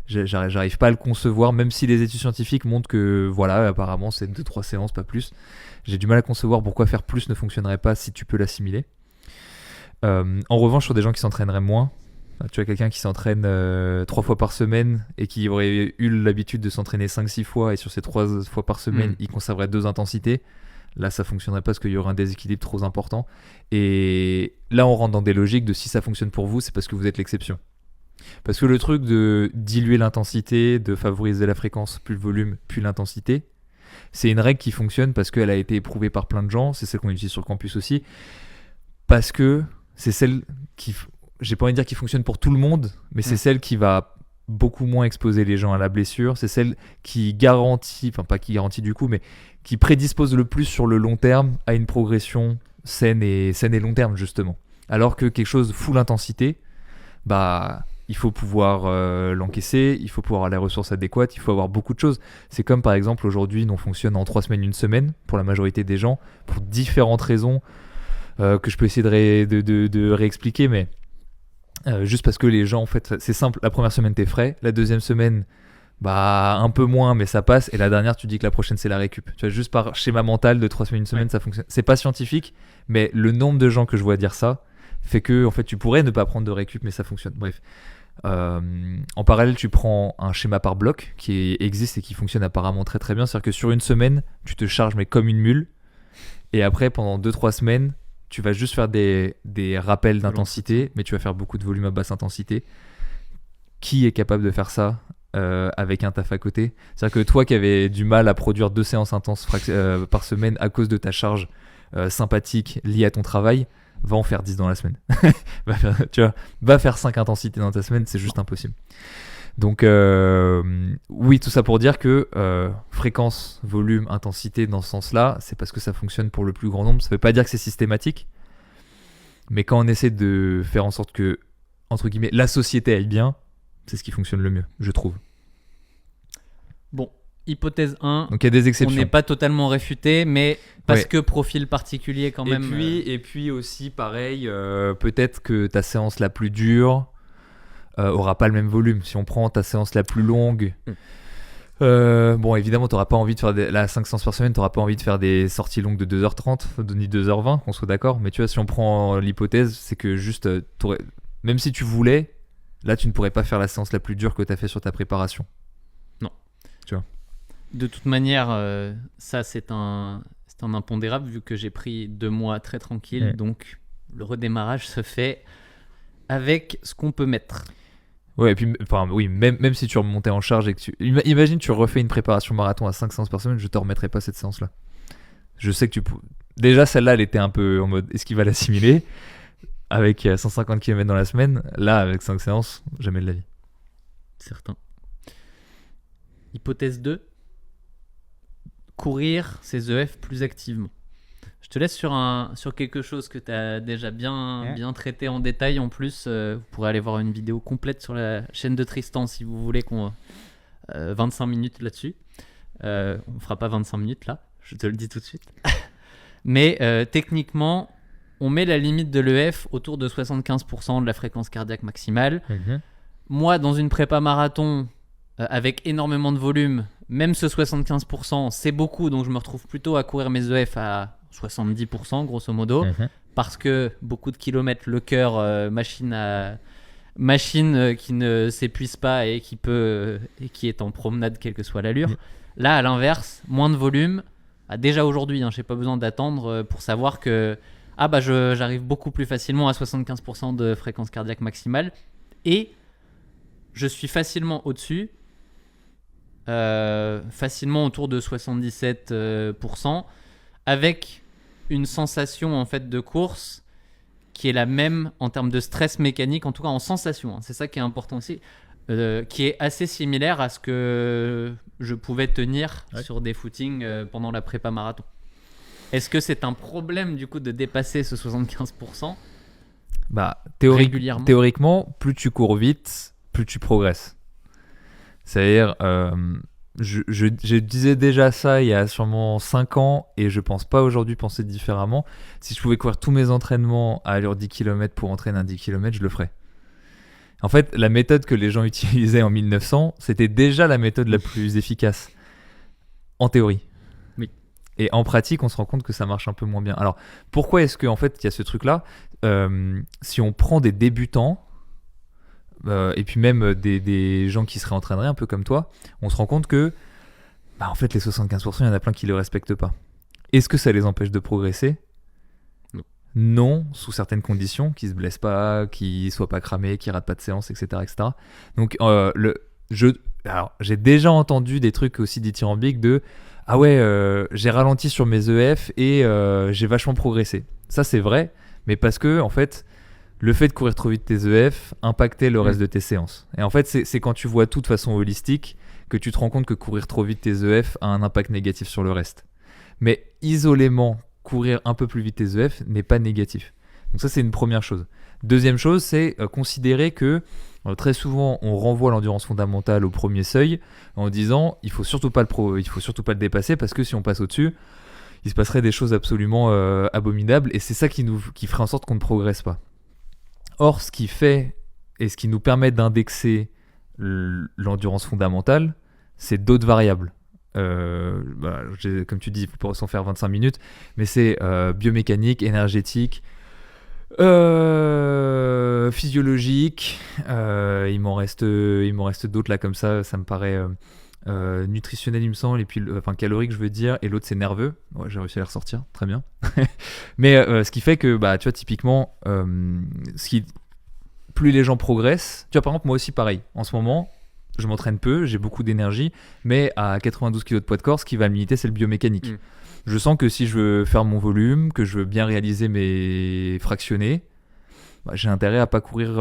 J'arrive pas à le concevoir, même si les études scientifiques montrent que voilà, apparemment c'est 2-3 séances, pas plus. J'ai du mal à concevoir pourquoi faire plus ne fonctionnerait pas si tu peux l'assimiler. En revanche, sur des gens qui s'entraîneraient moins, tu as quelqu'un qui s'entraîne 3 fois par semaine et qui aurait eu l'habitude de s'entraîner 5-6 fois, et sur ces 3 fois par semaine, il conserverait 2 intensités. Là, ça fonctionnerait pas parce qu'il y aurait un déséquilibre trop important. Et là, on rentre dans des logiques de si ça fonctionne pour vous, c'est parce que vous êtes l'exception. Parce que le truc de diluer l'intensité, de favoriser la fréquence, plus le volume, plus l'intensité, c'est une règle qui fonctionne parce qu'elle a été éprouvée par plein de gens, c'est celle qu'on utilise sur le campus aussi, parce que c'est celle qui, j'ai pas envie de dire qui fonctionne pour tout le monde, mais c'est celle qui va beaucoup moins exposer les gens à la blessure, c'est celle qui garantit, enfin pas qui garantit du coup, mais qui prédispose le plus sur le long terme à une progression saine et long terme justement. Alors que quelque chose full intensité, il faut pouvoir l'encaisser, il faut pouvoir avoir les ressources adéquates, il faut avoir beaucoup de choses. C'est comme par exemple aujourd'hui, on fonctionne en 3 semaines, 1 semaine pour la majorité des gens, pour différentes raisons que je peux essayer de réexpliquer, mais juste parce que les gens, en fait, c'est simple, la première semaine t'es frais, la deuxième semaine, un peu moins, mais ça passe, et la dernière tu dis que la prochaine c'est la récup. Tu vois, juste par schéma mental de 3 semaines, 1 semaine, ça fonctionne. C'est pas scientifique, mais le nombre de gens que je vois dire ça fait que en fait tu pourrais ne pas prendre de récup, mais ça fonctionne. Bref. En parallèle, tu prends un schéma par bloc qui existe et qui fonctionne apparemment très très bien. C'est-à-dire que sur une semaine, tu te charges mais comme une mule. Et après, pendant 2-3 semaines, tu vas juste faire des rappels d'intensité, mais tu vas faire beaucoup de volume à basse intensité. Qui est capable de faire ça avec un taf à côté? C'est-à-dire que toi qui avais du mal à produire 2 séances intenses par semaine à cause de ta charge sympathique liée à ton travail, va en faire 10 dans la semaine. Va faire 5 intensités dans ta semaine, c'est juste impossible. Donc oui, tout ça pour dire que fréquence, volume, intensité dans ce sens-là, c'est parce que ça fonctionne pour le plus grand nombre. Ça veut pas dire que c'est systématique, mais quand on essaie de faire en sorte que, entre guillemets, la société aille bien, c'est ce qui fonctionne le mieux, je trouve. Bon, hypothèse 1, donc il y a des exceptions. On n'est pas totalement réfuté, mais parce que profil particulier quand même. Et puis aussi, pareil, peut-être que ta séance la plus dure aura pas le même volume. Si on prend ta séance la plus longue, bon, évidemment, tu n'auras pas envie de faire la 5 séances par semaine, tu n'auras pas envie de faire des sorties longues de 2h30, ni 2h20, qu'on soit d'accord. Mais tu vois, si on prend l'hypothèse, c'est que juste, même si tu voulais, là, tu ne pourrais pas faire la séance la plus dure que tu as fait sur ta préparation. Non. Tu vois. De toute manière, ça, c'est un impondérable vu que j'ai pris 2 mois très tranquille. Donc, le redémarrage se fait avec ce qu'on peut mettre. Ouais, et puis, oui, même si tu remontais en charge et que imagine, tu refais une préparation marathon à 5 séances par semaine, je te remettrai pas cette séance-là. Je sais que déjà, celle-là, elle était un peu en mode est-ce qu'il va l'assimiler avec 150 km dans la semaine. Là, avec 5 séances, jamais de la vie. Certain. Hypothèse 2. Courir ses EF plus activement. Je te laisse sur quelque chose que tu as déjà bien traité en détail. En plus, vous pourrez aller voir une vidéo complète sur la chaîne de Tristan si vous voulez 25 minutes là-dessus. On fera pas 25 minutes là, je te le dis tout de suite. Mais techniquement, on met la limite de l'EF autour de 75% de la fréquence cardiaque maximale. Moi, dans une prépa marathon avec énormément de volume, même ce 75%, c'est beaucoup, donc je me retrouve plutôt à courir mes EF à 70% grosso modo, parce que beaucoup de kilomètres, le cœur, machine qui ne s'épuise pas et qui est en promenade quelle que soit l'allure. Là, à l'inverse, moins de volume. Déjà aujourd'hui, je n'ai pas besoin d'attendre pour savoir que j'arrive beaucoup plus facilement à 75% de fréquence cardiaque maximale et je suis facilement au-dessus. Facilement autour de 77%, avec une sensation en fait de course qui est la même en termes de stress mécanique, en tout cas en sensation, c'est ça qui est important aussi, qui est assez similaire à ce que je pouvais tenir sur des footings pendant la prépa marathon. Est-ce que c'est un problème du coup de dépasser ce 75% régulièrement? Théoriquement, plus tu cours vite, plus tu progresses. C'est-à-dire, je disais déjà ça il y a sûrement 5 ans et je pense pas aujourd'hui penser différemment. Si je pouvais courir tous mes entraînements à allure 10 km pour entraîner un 10 km, je le ferais. En fait, la méthode que les gens utilisaient en 1900, c'était déjà la méthode la plus efficace. En théorie. Oui. Et en pratique, on se rend compte que ça marche un peu moins bien. Alors, pourquoi est-ce qu'en fait, il y a ce truc-là ? Si on prend des débutants, et puis même des gens qui se réentraîneraient un peu comme toi, on se rend compte que en fait les 75%, il y en a plein qui ne le respectent pas. Est-ce que ça les empêche de progresser ? Non, sous certaines conditions, qu'ils ne se blessent pas, qu'ils ne soient pas cramés, qu'ils ne ratent pas de séance, etc. etc. Donc j'ai déjà entendu des trucs aussi dithyrambiques de « Ah ouais, j'ai ralenti sur mes EF et j'ai vachement progressé ». Ça c'est vrai, mais parce que en fait, le fait de courir trop vite tes EF impactait le reste de tes séances. Et en fait, c'est quand tu vois tout de façon holistique que tu te rends compte que courir trop vite tes EF a un impact négatif sur le reste. Mais isolément, courir un peu plus vite tes EF n'est pas négatif. Donc ça, c'est une première chose. Deuxième chose, c'est considérer que très souvent, on renvoie l'endurance fondamentale au premier seuil en disant il faut surtout pas le dépasser parce que si on passe au-dessus, il se passerait des choses absolument abominables et c'est ça qui ferait en sorte qu'on ne progresse pas. Or, ce qui fait et ce qui nous permet d'indexer l'endurance fondamentale, c'est d'autres variables. Comme tu dis, il faut pas s'en faire 25 minutes, mais c'est biomécanique, énergétique, Physiologique, il m'en reste d'autres là comme ça me paraît nutritionnel il me semble, et puis enfin calorique je veux dire, et l'autre c'est nerveux. Ouais, j'ai réussi à les ressortir, très bien. Mais ce qui fait que bah tu vois typiquement plus les gens progressent, tu vois par exemple moi aussi pareil, en ce moment je m'entraîne peu, j'ai beaucoup d'énergie, mais à 92 kg de poids de corps, ce qui va me limiter c'est le biomécanique. Je sens que si je veux faire mon volume, que je veux bien réaliser mes fractionnés, bah, j'ai intérêt à pas courir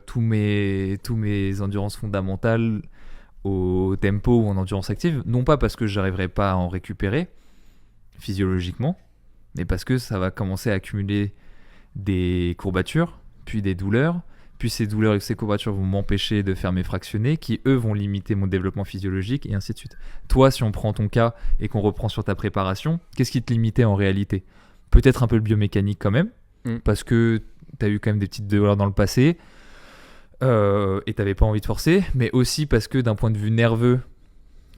tous mes endurances fondamentales au tempo ou en endurance active, non pas parce que j'arriverai pas à en récupérer physiologiquement, mais parce que ça va commencer à accumuler des courbatures, puis des douleurs, puis ces douleurs et ces courbatures vont m'empêcher de faire mes fractionnés, qui eux vont limiter mon développement physiologique, et ainsi de suite. Toi, si on prend ton cas et qu'on reprend sur ta préparation, qu'est-ce qui te limitait en réalité ? Peut-être un peu le biomécanique quand même, parce que tu as eu quand même des petites douleurs dans le passé, et t'avais pas envie de forcer, mais aussi parce que d'un point de vue nerveux,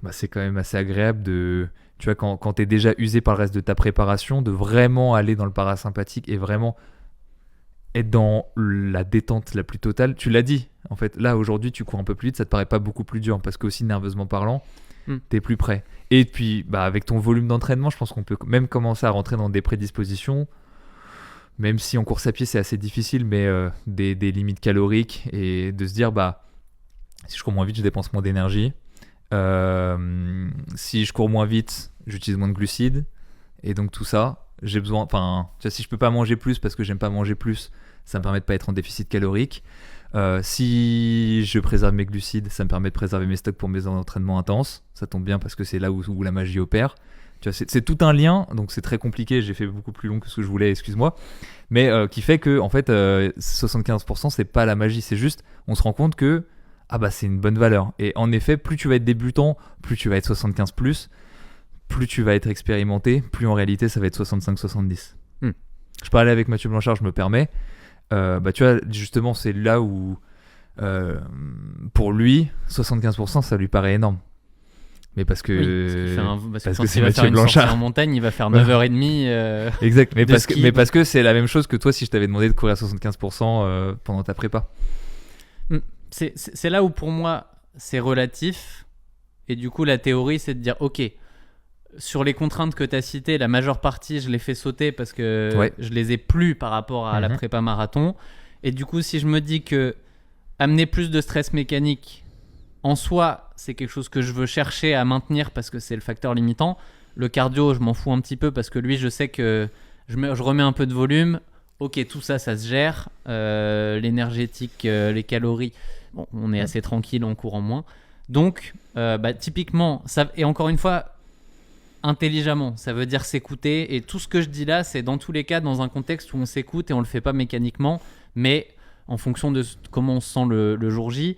bah, c'est quand même assez agréable de, tu vois, quand t'es déjà usé par le reste de ta préparation, de vraiment aller dans le parasympathique et vraiment être dans la détente la plus totale. Tu l'as dit, en fait, là aujourd'hui tu cours un peu plus vite, ça te paraît pas beaucoup plus dur, parce que aussi nerveusement parlant, t'es plus prêt. Et puis bah, avec ton volume d'entraînement, je pense qu'on peut même commencer à rentrer dans des prédispositions, même si en course à pied c'est assez difficile, mais des limites caloriques, et de se dire bah si je cours moins vite je dépense moins d'énergie, si je cours moins vite j'utilise moins de glucides, et donc tout ça j'ai besoin, enfin tu vois, si je peux pas manger plus parce que j'aime pas manger plus, ça me permet de pas être en déficit calorique, si je préserve mes glucides ça me permet de préserver mes stocks pour mes entraînements intenses, ça tombe bien parce que c'est là où la magie opère. Tu vois, c'est tout un lien, donc c'est très compliqué, j'ai fait beaucoup plus long que ce que je voulais, excuse-moi, mais qui fait que en fait 75% c'est pas la magie, c'est juste on se rend compte que ah bah c'est une bonne valeur, et en effet plus tu vas être débutant, plus tu vas être 75+, plus tu vas être expérimenté, plus en réalité ça va être 65-70. Je parlais avec Mathieu Blanchard, je me permets, bah tu vois justement c'est là où pour lui 75% ça lui paraît énorme. Mais parce que parce que c'est Mathieu Blanchard en montagne, il va faire 9h30 exact, mais parce que c'est la même chose que toi si je t'avais demandé de courir à 75% pendant ta prépa. C'est là où pour moi c'est relatif, et du coup la théorie c'est de dire ok, sur les contraintes que tu as citées, la majeure partie je les fais sauter parce que je les ai plus par rapport à la prépa marathon, et du coup si je me dis que amener plus de stress mécanique en soi, c'est quelque chose que je veux chercher à maintenir parce que c'est le facteur limitant. Le cardio, je m'en fous un petit peu parce que lui, je sais que je remets un peu de volume. Ok, tout ça, ça se gère. L'énergétique, les calories, bon, on est assez tranquille en courant moins. Donc, typiquement, ça, et encore une fois, intelligemment, ça veut dire s'écouter. Et tout ce que je dis là, c'est dans tous les cas dans un contexte où on s'écoute et on le fait pas mécaniquement, mais en fonction de comment on se sent le jour J.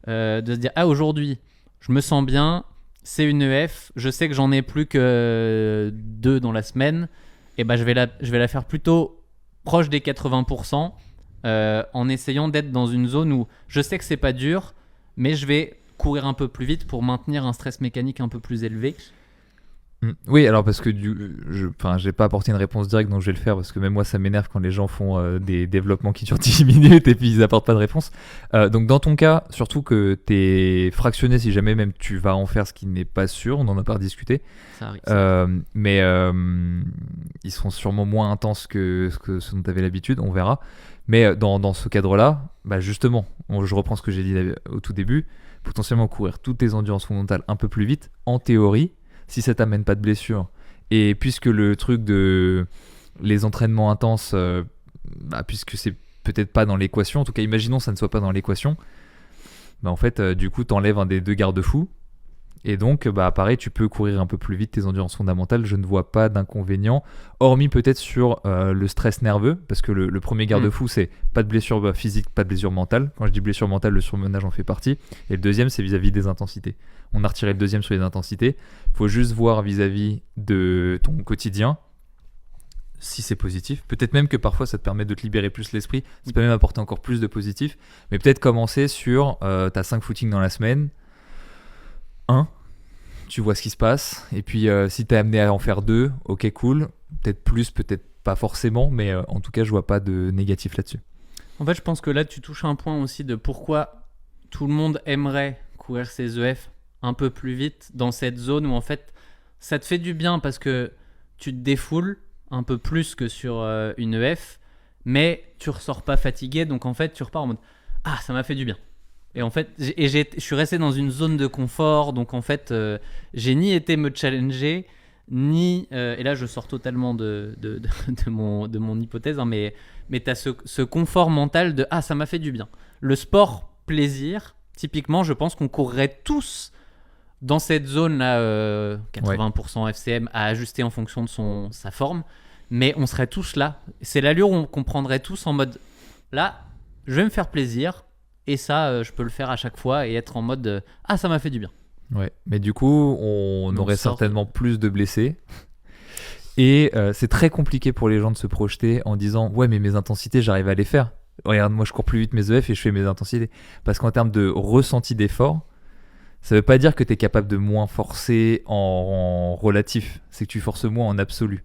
De se dire aujourd'hui je me sens bien, c'est une EF, je sais que j'en ai plus que 2 dans la semaine, et je vais la faire plutôt proche des 80%, en essayant d'être dans une zone où je sais que c'est pas dur, mais je vais courir un peu plus vite pour maintenir un stress mécanique un peu plus élevé. Oui, alors parce que j'ai pas apporté une réponse directe, donc je vais le faire parce que même moi ça m'énerve quand les gens font des développements qui durent 10 minutes et puis ils apportent pas de réponse. Donc dans ton cas, surtout que t'es fractionné, si jamais même tu vas en faire, ce qui n'est pas sûr, on en a pas rediscuté. Ça arrive. Mais ils seront sûrement moins intenses que ce dont tu avais l'habitude, on verra. Mais dans ce cadre-là, bah justement, je reprends ce que j'ai dit au tout début, potentiellement courir toutes tes endurances fondamentales un peu plus vite, en théorie, si ça t'amène pas de blessure, et puisque le truc de les entraînements intenses, puisque c'est peut-être pas dans l'équation, en tout cas imaginons ça ne soit pas dans l'équation, en fait du coup t'enlèves un des deux garde-fous, et donc pareil tu peux courir un peu plus vite tes endurances fondamentales. Je ne vois pas d'inconvénient, hormis peut-être sur le stress nerveux, parce que le premier garde-fou c'est pas de blessure physique, pas de blessure mentale. Quand je dis blessure mentale, le surmenage en fait partie, et le deuxième c'est vis-à-vis des intensités. On a retiré le deuxième sur les intensités, faut juste voir vis-à-vis de ton quotidien si c'est positif. Peut-être même que parfois ça te permet de te libérer plus l'esprit, ça peut même apporter encore plus de positif, mais peut-être commencer sur t'as 5 footings dans la semaine, tu vois ce qui se passe, et puis si t'es amené à en faire 2, ok cool, peut-être plus, peut-être pas forcément, mais en tout cas je vois pas de négatif là-dessus. En fait, je pense que là, tu touches un point aussi de pourquoi tout le monde aimerait courir ses EF un peu plus vite dans cette zone où en fait, ça te fait du bien parce que tu te défoules un peu plus que sur une EF, mais tu ressors pas fatigué, donc en fait, tu repars en mode « Ah, ça m'a fait du bien ». Et en fait, je suis resté dans une zone de confort, donc en fait, j'ai ni été me challenger, ni... et là, je sors totalement de mon hypothèse, hein, mais tu as ce confort mental de « Ah, ça m'a fait du bien ». Le sport plaisir, typiquement, je pense qu'on courrait tous dans cette zone-là, 80% FCM, à ajuster en fonction de sa forme, mais on serait tous là. C'est l'allure qu'on prendrait tous en mode « Là, je vais me faire plaisir ». Et ça, je peux le faire à chaque fois et être en mode ah, ça m'a fait du bien. Ouais, mais du coup, on aurait certainement plus de blessés. Et c'est très compliqué pour les gens de se projeter en disant ouais, mais mes intensités, j'arrive à les faire. Regarde, moi, je cours plus vite mes EF et je fais mes intensités. Parce qu'en termes de ressenti d'effort, ça veut pas dire que tu es capable de moins forcer en relatif. C'est que tu forces moins en absolu.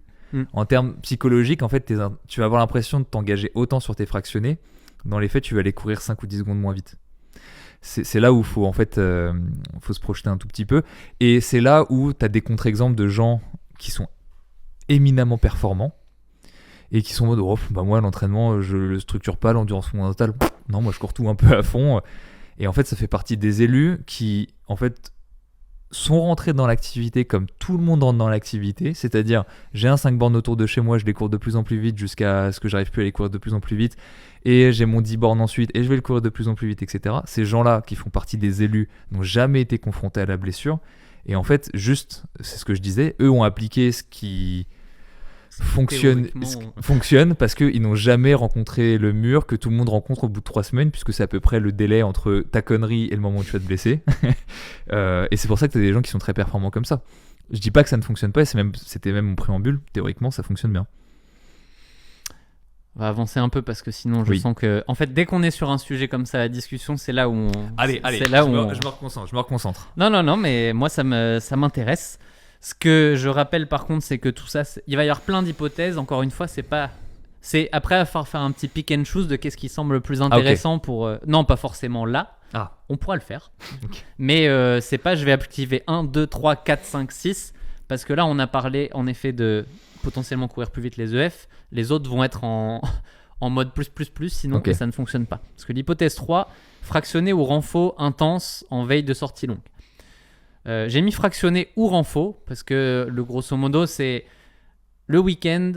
En termes psychologiques, en fait, tu vas avoir l'impression de t'engager autant sur tes fractionnés. Dans les faits, tu vas aller courir 5 ou 10 secondes moins vite. C'est là où il faut, en fait, faut se projeter un tout petit peu. Et c'est là où tu as des contre-exemples de gens qui sont éminemment performants et qui sont en mode oh, bah moi, l'entraînement, je le structure pas, l'endurance fondamentale. Non, moi, je cours tout un peu à fond. Et en fait, ça fait partie des élus qui, en fait, sont rentrés dans l'activité comme tout le monde rentre dans l'activité, c'est-à-dire j'ai un 5 bornes autour de chez moi, je les cours de plus en plus vite jusqu'à ce que j'arrive plus à les courir de plus en plus vite, et j'ai mon 10 bornes ensuite et je vais le courir de plus en plus vite, etc. Ces gens-là qui font partie des élus n'ont jamais été confrontés à la blessure, et en fait juste, c'est ce que je disais, eux ont appliqué ce qui fonctionne parce qu'ils n'ont jamais rencontré le mur que tout le monde rencontre au bout de 3 semaines, puisque c'est à peu près le délai entre ta connerie et le moment où tu vas te blesser. Et c'est pour ça que tu as des gens qui sont très performants comme ça. Je dis pas que ça ne fonctionne pas, c'était même mon préambule, théoriquement ça fonctionne bien. On va avancer un peu parce que sinon je sens que... En fait, dès qu'on est sur un sujet comme ça, la discussion, c'est là où on... Allez, c'est là je me reconcentre. Non, mais moi ça m'intéresse. Ce que je rappelle par contre, c'est que tout ça, il va y avoir plein d'hypothèses. Encore une fois, c'est après à faire un petit pick and choose de qu'est-ce qui semble le plus intéressant pour. Non, pas forcément là. On pourra le faire. Okay. Mais c'est pas je vais activer 1, 2, 3, 4, 5, 6. Parce que là, on a parlé en effet de potentiellement courir plus vite les EF. Les autres vont être en mode plus, sinon ça ne fonctionne pas. Parce que l'hypothèse 3, fractionné ou renfort intense en veille de sortie longue. J'ai mis fractionné ou renfort parce que le grosso modo c'est le week-end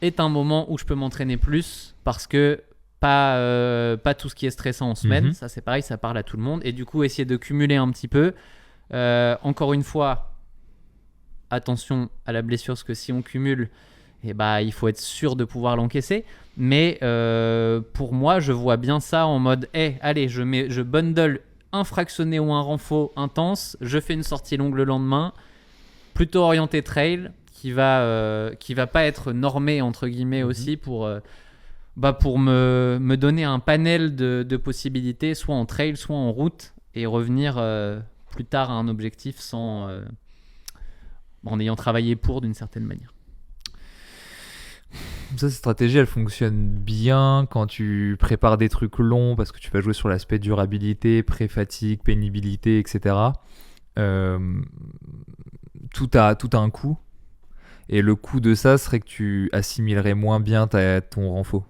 est un moment où je peux m'entraîner plus parce que pas tout ce qui est stressant en semaine. Ça c'est pareil, ça parle à tout le monde et du coup essayer de cumuler un petit peu. Encore une fois, attention à la blessure parce que si on cumule, il faut être sûr de pouvoir l'encaisser. Mais pour moi, je vois bien ça en mode allez, je bundle un fractionné ou un renfort intense, je fais une sortie longue le lendemain, plutôt orienté trail, qui va pas être normé entre guillemets aussi pour me donner un panel de possibilités, soit en trail, soit en route, et revenir plus tard à un objectif en ayant travaillé d'une certaine manière. Ça, cette stratégie, elle fonctionne bien quand tu prépares des trucs longs parce que tu vas jouer sur l'aspect durabilité, pré-fatigue, pénibilité, etc. Tout a un coût. Et le coût de ça serait que tu assimilerais moins bien ton renfort.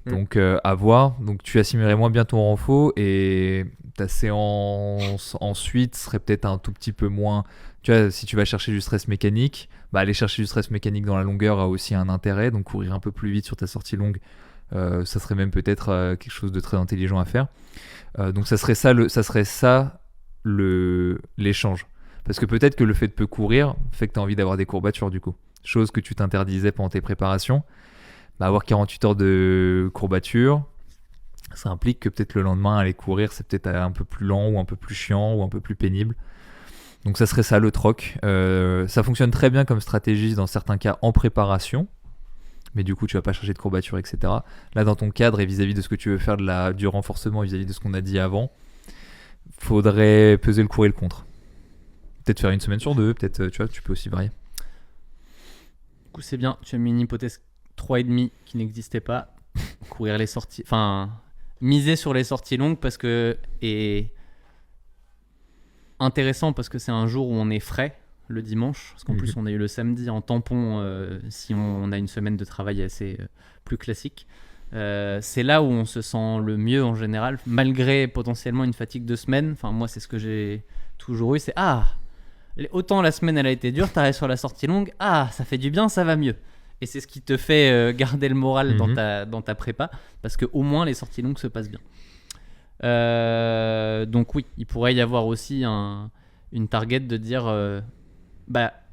Donc, à voir. Donc, tu assimilerais moins bien ton renfort et ta séance ensuite serait peut-être un tout petit peu moins... Tu vois, si tu vas chercher du stress mécanique, aller chercher du stress mécanique dans la longueur a aussi un intérêt. Donc, courir un peu plus vite sur ta sortie longue, ça serait même peut-être quelque chose de très intelligent à faire. Donc, ça serait ça l'échange. Parce que peut-être que le fait de peu courir fait que tu as envie d'avoir des courbatures du coup. Chose que tu t'interdisais pendant tes préparations. Avoir 48 heures de courbature, ça implique que peut-être le lendemain, aller courir, c'est peut-être un peu plus lent ou un peu plus chiant ou un peu plus pénible. Donc ça serait ça le troc. Ça fonctionne très bien comme stratégie dans certains cas en préparation, mais du coup tu vas pas chercher de courbature, etc. Là dans ton cadre et vis-à-vis de ce que tu veux faire du renforcement, vis-à-vis de ce qu'on a dit avant, faudrait peser le pour et le contre. Peut-être faire une semaine sur 2, peut-être tu peux aussi varier. Du coup c'est bien, tu as mis une hypothèse 3,5 qui n'existait pas. courir les sorties, enfin miser sur les sorties longues parce que et intéressant parce que c'est un jour où on est frais le dimanche, parce qu'en plus on a eu le samedi en tampon si on a une semaine de travail assez plus classique. C'est là où on se sent le mieux en général, malgré potentiellement une fatigue de semaine. Enfin, moi, c'est ce que j'ai toujours eu. C'est autant la semaine elle a été dure, t'arrives sur la sortie longue, ça fait du bien, ça va mieux. Et c'est ce qui te fait garder le moral dans ta prépa, parce que au moins les sorties longues se passent bien. Donc oui, il pourrait y avoir aussi une target de dire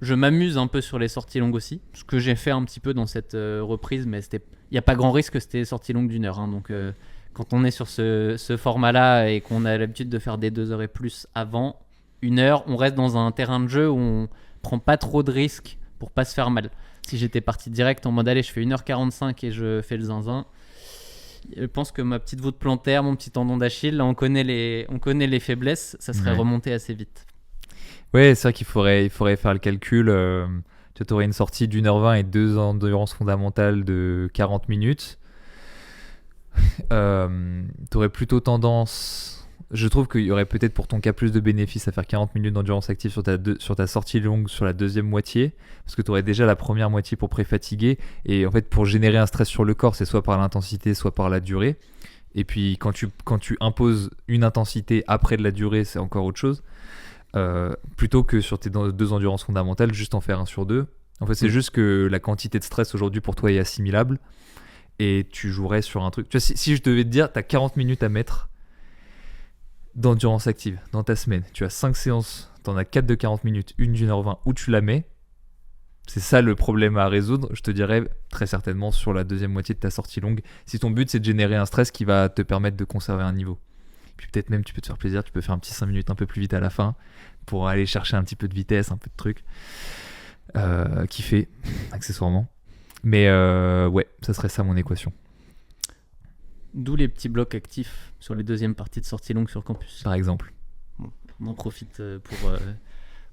je m'amuse un peu sur les sorties longues aussi, ce que j'ai fait un petit peu dans cette reprise, mais il n'y a pas grand risque que c'était des sorties longues d'1 heure. Donc quand on est sur ce format-là et qu'on a l'habitude de faire des 2 heures et plus avant 1 heure, on reste dans un terrain de jeu où on prend pas trop de risques pour pas se faire mal. Si j'étais parti direct en mode allez, je fais 1h45 et je fais le zinzin, je pense que ma petite voûte plantaire, mon petit tendon d'Achille, là, on connaît les faiblesses, ça serait remonté assez vite. Ouais, c'est vrai qu'il faudrait faire le calcul. Tu aurais une sortie d'1h20 et 2 endurances fondamentales de 40 minutes. Tu aurais plutôt tendance... Je trouve qu'il y aurait peut-être pour ton cas plus de bénéfices à faire 40 minutes d'endurance active sur ta sortie longue sur la deuxième moitié, parce que tu aurais déjà la première moitié pour pré-fatiguer, et en fait pour générer un stress sur le corps, c'est soit par l'intensité, soit par la durée. Et puis quand tu imposes une intensité après de la durée, c'est encore autre chose. Plutôt que sur tes 2 endurances fondamentales, juste en faire 1 sur 2. En fait, c'est juste que la quantité de stress aujourd'hui pour toi est assimilable, et tu jouerais sur un truc. Tu vois, si je devais te dire, tu as 40 minutes à mettre d'endurance active dans ta semaine, tu as 5 séances, tu en as 4 de 40 minutes, une d'1h20, où tu la mets, c'est ça le problème à résoudre. Je te dirais très certainement sur la deuxième moitié de ta sortie longue, si ton but c'est de générer un stress qui va te permettre de conserver un niveau. Puis peut-être même tu peux te faire plaisir, tu peux faire un petit 5 minutes un peu plus vite à la fin pour aller chercher un petit peu de vitesse, un peu de truc, kiffer accessoirement. Mais ouais, ça serait ça mon équation. D'où les petits blocs actifs sur les deuxièmes parties de sortie longue sur campus. Par exemple. Bon, on en profite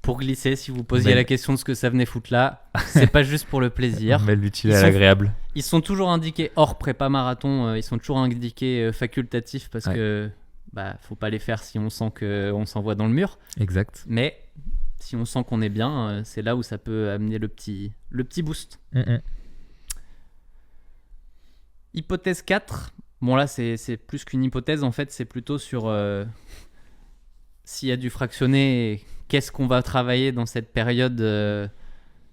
pour glisser. Si vous posiez la question de ce que ça venait foutre là, c'est pas juste pour le plaisir. Mais l'utile et l'agréable. Ils sont toujours indiqués hors prépa marathon, ils sont toujours indiqués facultatifs parce que faut pas les faire si on sent qu'on s'envoie dans le mur. Exact. Mais si on sent qu'on est bien, c'est là où ça peut amener le petit boost. Hypothèse 4. Bon là c'est plus qu'une hypothèse, en fait c'est plutôt sur s'il y a du fractionné, qu'est-ce qu'on va travailler dans cette période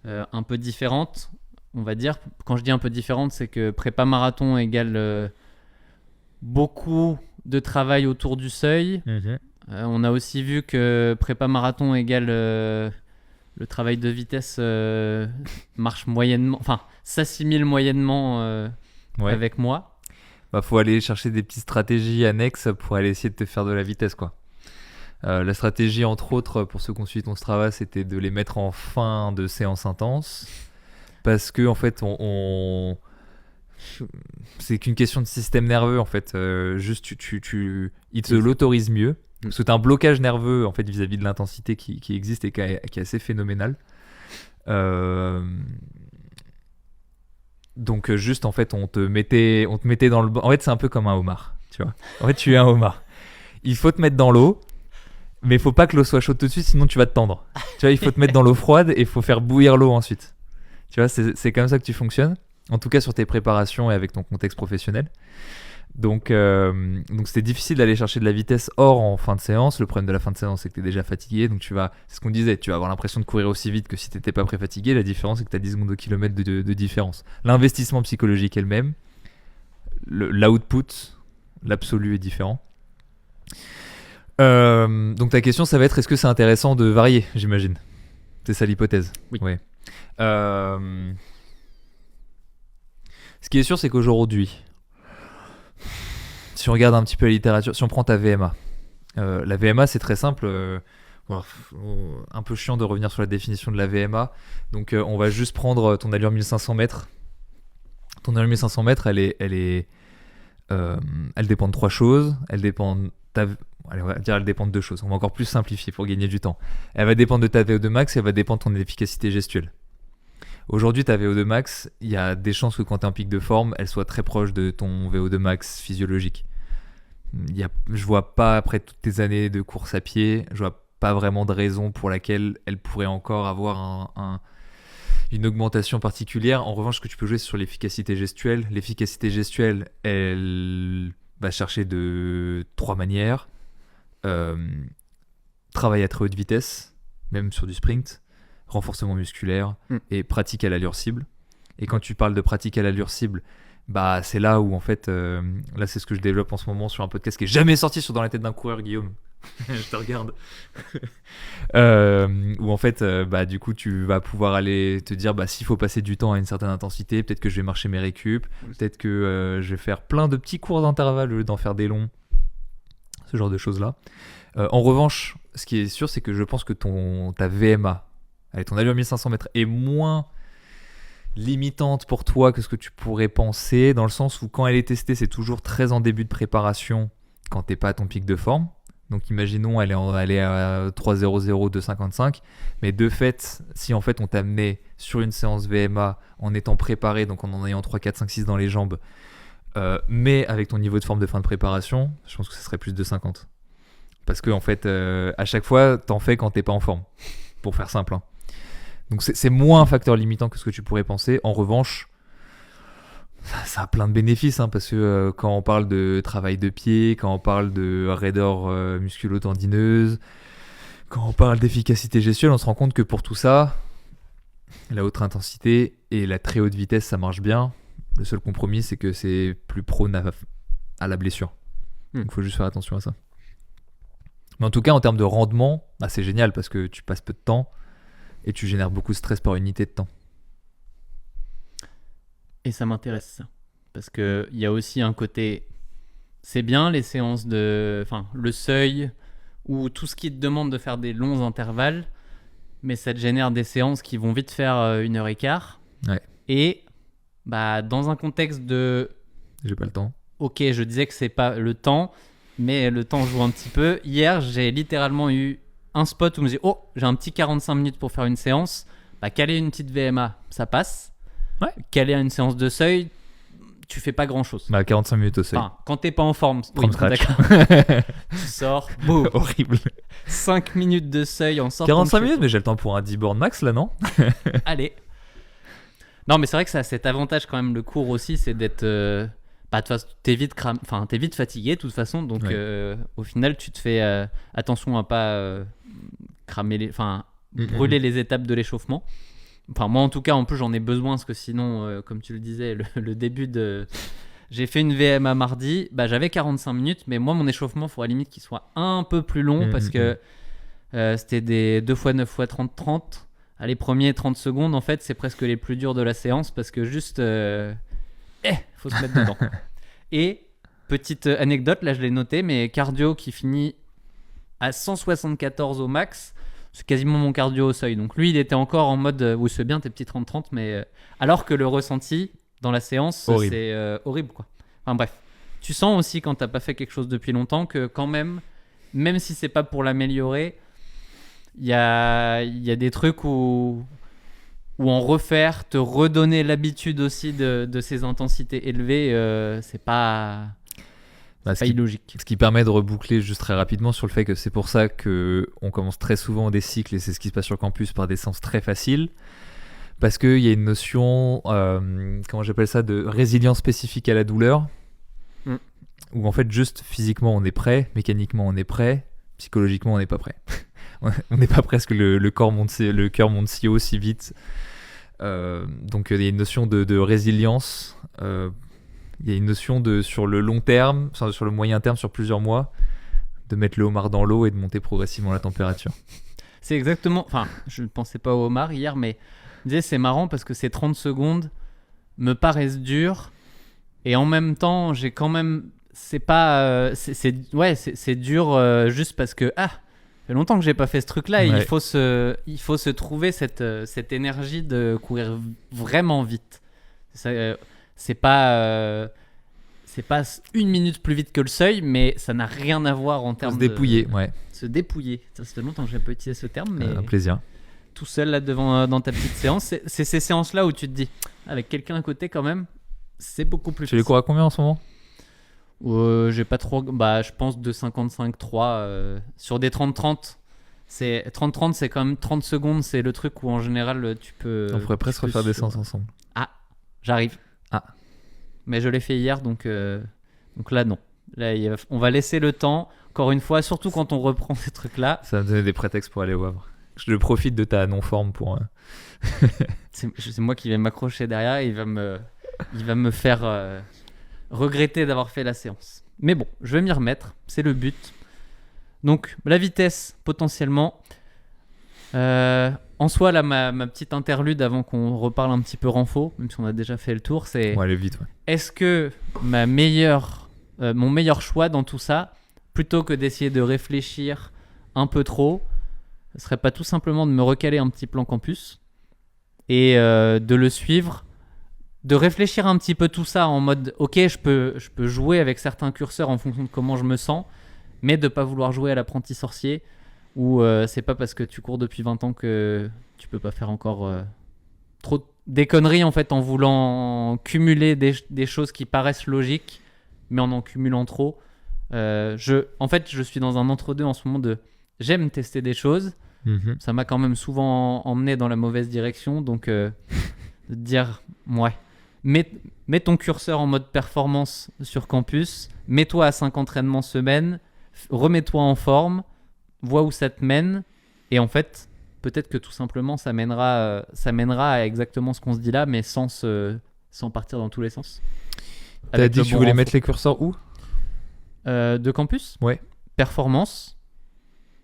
un peu différente, on va dire. Quand je dis un peu différente, c'est que prépa marathon égale beaucoup de travail autour du seuil. On a aussi vu que prépa marathon égale le travail de vitesse marche moyennement, enfin s'assimile moyennement avec moi. Faut aller chercher des petites stratégies annexes pour aller essayer de te faire de la vitesse, quoi. La stratégie, entre autres, pour ceux qui ont suivi ton Strava, c'était de les mettre en fin de séance intense, parce que en fait, c'est qu'une question de système nerveux, en fait. Juste, il te l'autorise mieux, parce que tu as un blocage nerveux, en fait, vis-à-vis de l'intensité qui existe et qui est assez phénoménal. Donc juste en fait on te mettait dans le... En fait c'est un peu comme un homard, tu vois. En fait tu es un homard. Il faut te mettre dans l'eau, mais il faut pas que l'eau soit chaude tout de suite, sinon tu vas te tendre. Tu vois, il faut te mettre dans l'eau froide et il faut faire bouillir l'eau ensuite. Tu vois, c'est comme ça que tu fonctionnes. En tout cas sur tes préparations et avec ton contexte professionnel. Donc c'était difficile d'aller chercher de la vitesse hors en fin de séance. Le problème de la fin de séance, c'est que tu es déjà fatigué. Donc c'est ce qu'on disait, tu vas avoir l'impression de courir aussi vite que si tu n'étais pas pré-fatigué. La différence, c'est que tu as 10 secondes au kilomètre de différence. L'investissement psychologique est le même. L'output, l'absolu est différent. Donc ta question, ça va être, est-ce que c'est intéressant de varier, j'imagine. C'est ça l'hypothèse. Oui. Ouais. Ce qui est sûr, c'est qu'aujourd'hui, si on regarde un petit peu la littérature, si on prend ta VMA, la VMA c'est très simple, un peu chiant de revenir sur la définition de la VMA, donc on va juste prendre ton allure 1500 mètres. Ton allure 1500 mètres, elle dépend de 3 choses, elle dépend de deux choses, on va encore plus simplifier pour gagner du temps. Elle va dépendre de ta VO2 max et elle va dépendre de ton efficacité gestuelle. Aujourd'hui, ta VO2 max, il y a des chances que quand tu es en pic de forme, elle soit très proche de ton VO2 max physiologique. Je vois pas, après toutes tes années de course à pied, je vois pas vraiment de raison pour laquelle elle pourrait encore avoir une augmentation particulière. En revanche, ce que tu peux jouer, c'est sur l'efficacité gestuelle. L'efficacité gestuelle, elle va chercher de 3 manières. Travail à très haute vitesse, même sur du sprint, renforcement musculaire et pratique à l'allure cible. Et quand tu parles de pratique à l'allure cible, bah, c'est là où en fait, là c'est ce que je développe en ce moment sur un podcast qui est jamais sorti sur Dans la tête d'un coureur, Guillaume. Je te regarde. Où en fait, bah, du coup, tu vas pouvoir aller te dire, bah, s'il faut passer du temps à une certaine intensité, peut-être que je vais marcher mes récup, peut-être que je vais faire plein de petits courts d'intervalle au lieu d'en faire des longs, ce genre de choses-là. En revanche, ce qui est sûr, c'est que je pense que ta VMA, avec ton allure 1500 mètres, est moins limitante pour toi que ce que tu pourrais penser, dans le sens où quand elle est testée, c'est toujours très en début de préparation, quand t'es pas à ton pic de forme. Donc imaginons elle est à 3.00, 2.55, mais de fait, si en fait on t'amenait sur une séance VMA en étant préparé, donc en ayant 3, 4, 5, 6 dans les jambes, mais avec ton niveau de forme de fin de préparation, je pense que ce serait plus de 50. Parce que en fait, à chaque fois, t'en fais quand t'es pas en forme, pour faire simple. Hein. Donc c'est moins un facteur limitant que ce que tu pourrais penser. En revanche, ça a plein de bénéfices, hein, parce que quand on parle de travail de pied, quand on parle de raideur musculo-tendineuse, quand on parle d'efficacité gestuelle, on se rend compte que pour tout ça, la haute intensité et la très haute vitesse, ça marche bien. Le seul compromis, c'est que c'est plus prône à la blessure. Donc il faut juste faire attention à ça. Mais en tout cas, en termes de rendement, bah, c'est génial parce que tu passes peu de temps et tu génères beaucoup de stress par unité de temps. Et ça m'intéresse, ça. Parce qu'il y a aussi un côté... C'est bien les séances de... Enfin, le seuil ou tout ce qui te demande de faire des longs intervalles, mais ça te génère des séances qui vont vite faire 1h15. Ouais. Et bah, dans un contexte de... J'ai pas le temps. Ok, je disais que c'est pas le temps, mais le temps joue un petit peu. Hier, j'ai littéralement eu un spot où je me dis, oh, j'ai un petit 45 minutes pour faire une séance. Bah, caler une petite VMA, ça passe. Ouais. Caler à une séance de seuil, tu fais pas grand chose. Bah, 45 minutes au seuil. Enfin, quand t'es pas en forme, From scratch. Tu sors, boum. Horrible. 5 minutes de seuil en sortant. 45 minutes, mais j'ai le temps pour un 10 bornes max là, non? Allez. Non, mais c'est vrai que ça a cet avantage quand même, le cours aussi, c'est d'être. Bah, de toute façon, t'es vite fatigué de toute façon, donc ouais. au final, tu te fais attention à pas cramer brûler les étapes de l'échauffement. Enfin, moi en tout cas, en plus, j'en ai besoin parce que sinon, comme tu le disais, le début de. J'ai fait une VMA mardi, bah, j'avais 45 minutes, mais moi, mon échauffement, il faudrait limite qu'il soit un peu plus long parce que c'était des 2 x 9 x 30-30. Les premiers 30 secondes, en fait, c'est presque les plus durs de la séance parce que juste. Faut se mettre dedans. Et, petite anecdote, là je l'ai noté, mais cardio qui finit à 174 au max, c'est quasiment mon cardio au seuil. Donc lui, il était encore en mode, oui, c'est bien tes petits 30-30, mais alors que le ressenti dans la séance, horrible. C'est horrible, quoi. Enfin bref, tu sens aussi quand t'as pas fait quelque chose depuis longtemps que quand même si c'est pas pour l'améliorer, il y a des trucs où en refaire, te redonner l'habitude aussi de ces intensités élevées, c'est pas illogique. Ce qui permet de reboucler juste très rapidement sur le fait que c'est pour ça qu'on commence très souvent des cycles, et c'est ce qui se passe sur campus, par des séances très faciles, parce qu'il y a une notion, comment j'appelle ça, de résilience spécifique à la douleur, où en fait juste physiquement on est prêt, mécaniquement on est prêt, psychologiquement on n'est pas prêt. On n'est pas prêt parce que le cœur monte si haut, si vite. Donc il y a une notion de résilience, il y a une notion sur le long terme, sur le moyen terme, sur plusieurs mois, de mettre le homard dans l'eau et de monter progressivement la température. C'est exactement, enfin je ne pensais pas au homard hier, mais je disais c'est marrant parce que ces 30 secondes me paraissent dures et en même temps j'ai quand même, c'est pas, c'est dur juste parce que ça fait longtemps que j'ai pas fait ce truc-là et ouais. il faut se trouver cette énergie de courir vraiment vite. C'est pas 1 minute plus vite que le seuil, mais ça n'a rien à voir en termes se dépouiller, se dépouiller. Ça fait longtemps que j'ai pas utilisé ce terme, mais un plaisir. tout seul là devant dans ta petite séance. C'est ces séances-là où tu te dis, avec quelqu'un à côté quand même, c'est beaucoup plus Tu les cours à combien en ce moment? J'ai pas trop. Bah, je pense 2,55-3 sur des 30-30. C'est 30-30, c'est quand même 30 secondes. C'est le truc où en général tu peux. On pourrait presque refaire des séances ensemble. Ah, j'arrive. Ah. Mais je l'ai fait hier, donc là non. Là, on va laisser le temps. Encore une fois, surtout quand on reprend ces trucs-là. Ça va me donner des prétextes pour aller au Havre. Je profite de ta non-forme pour. C'est moi qui vais m'accrocher derrière et il va me faire regretter d'avoir fait la séance. Mais bon, je vais m'y remettre, c'est le but. Donc, la vitesse, potentiellement. En soi, là, ma petite interlude avant qu'on reparle un petit peu renfo, même si on a déjà fait le tour, c'est... On va aller vite, ouais. Est-ce que mon meilleur choix dans tout ça, plutôt que d'essayer de réfléchir un peu trop, ce serait pas tout simplement de me recaler un petit plan campus et de le suivre, de réfléchir un petit peu tout ça en mode ok, je peux jouer avec certains curseurs en fonction de comment je me sens, mais de pas vouloir jouer à l'apprenti sorcier où c'est pas parce que tu cours depuis 20 ans que tu peux pas faire encore trop des conneries en fait en voulant cumuler des choses qui paraissent logiques mais en cumulant trop. En fait, je suis dans un entre-deux en ce moment de j'aime tester des choses. Ça m'a quand même souvent emmené dans la mauvaise direction, donc de dire ouais, mets ton curseur en mode performance sur campus, mets-toi à 5 entraînements semaine, remets-toi en forme, vois où ça te mène, et en fait peut-être que tout simplement ça mènera à exactement ce qu'on se dit là, mais sans partir dans tous les sens. T'as dit que tu voulais mettre les curseurs où? De campus? Ouais. Performance,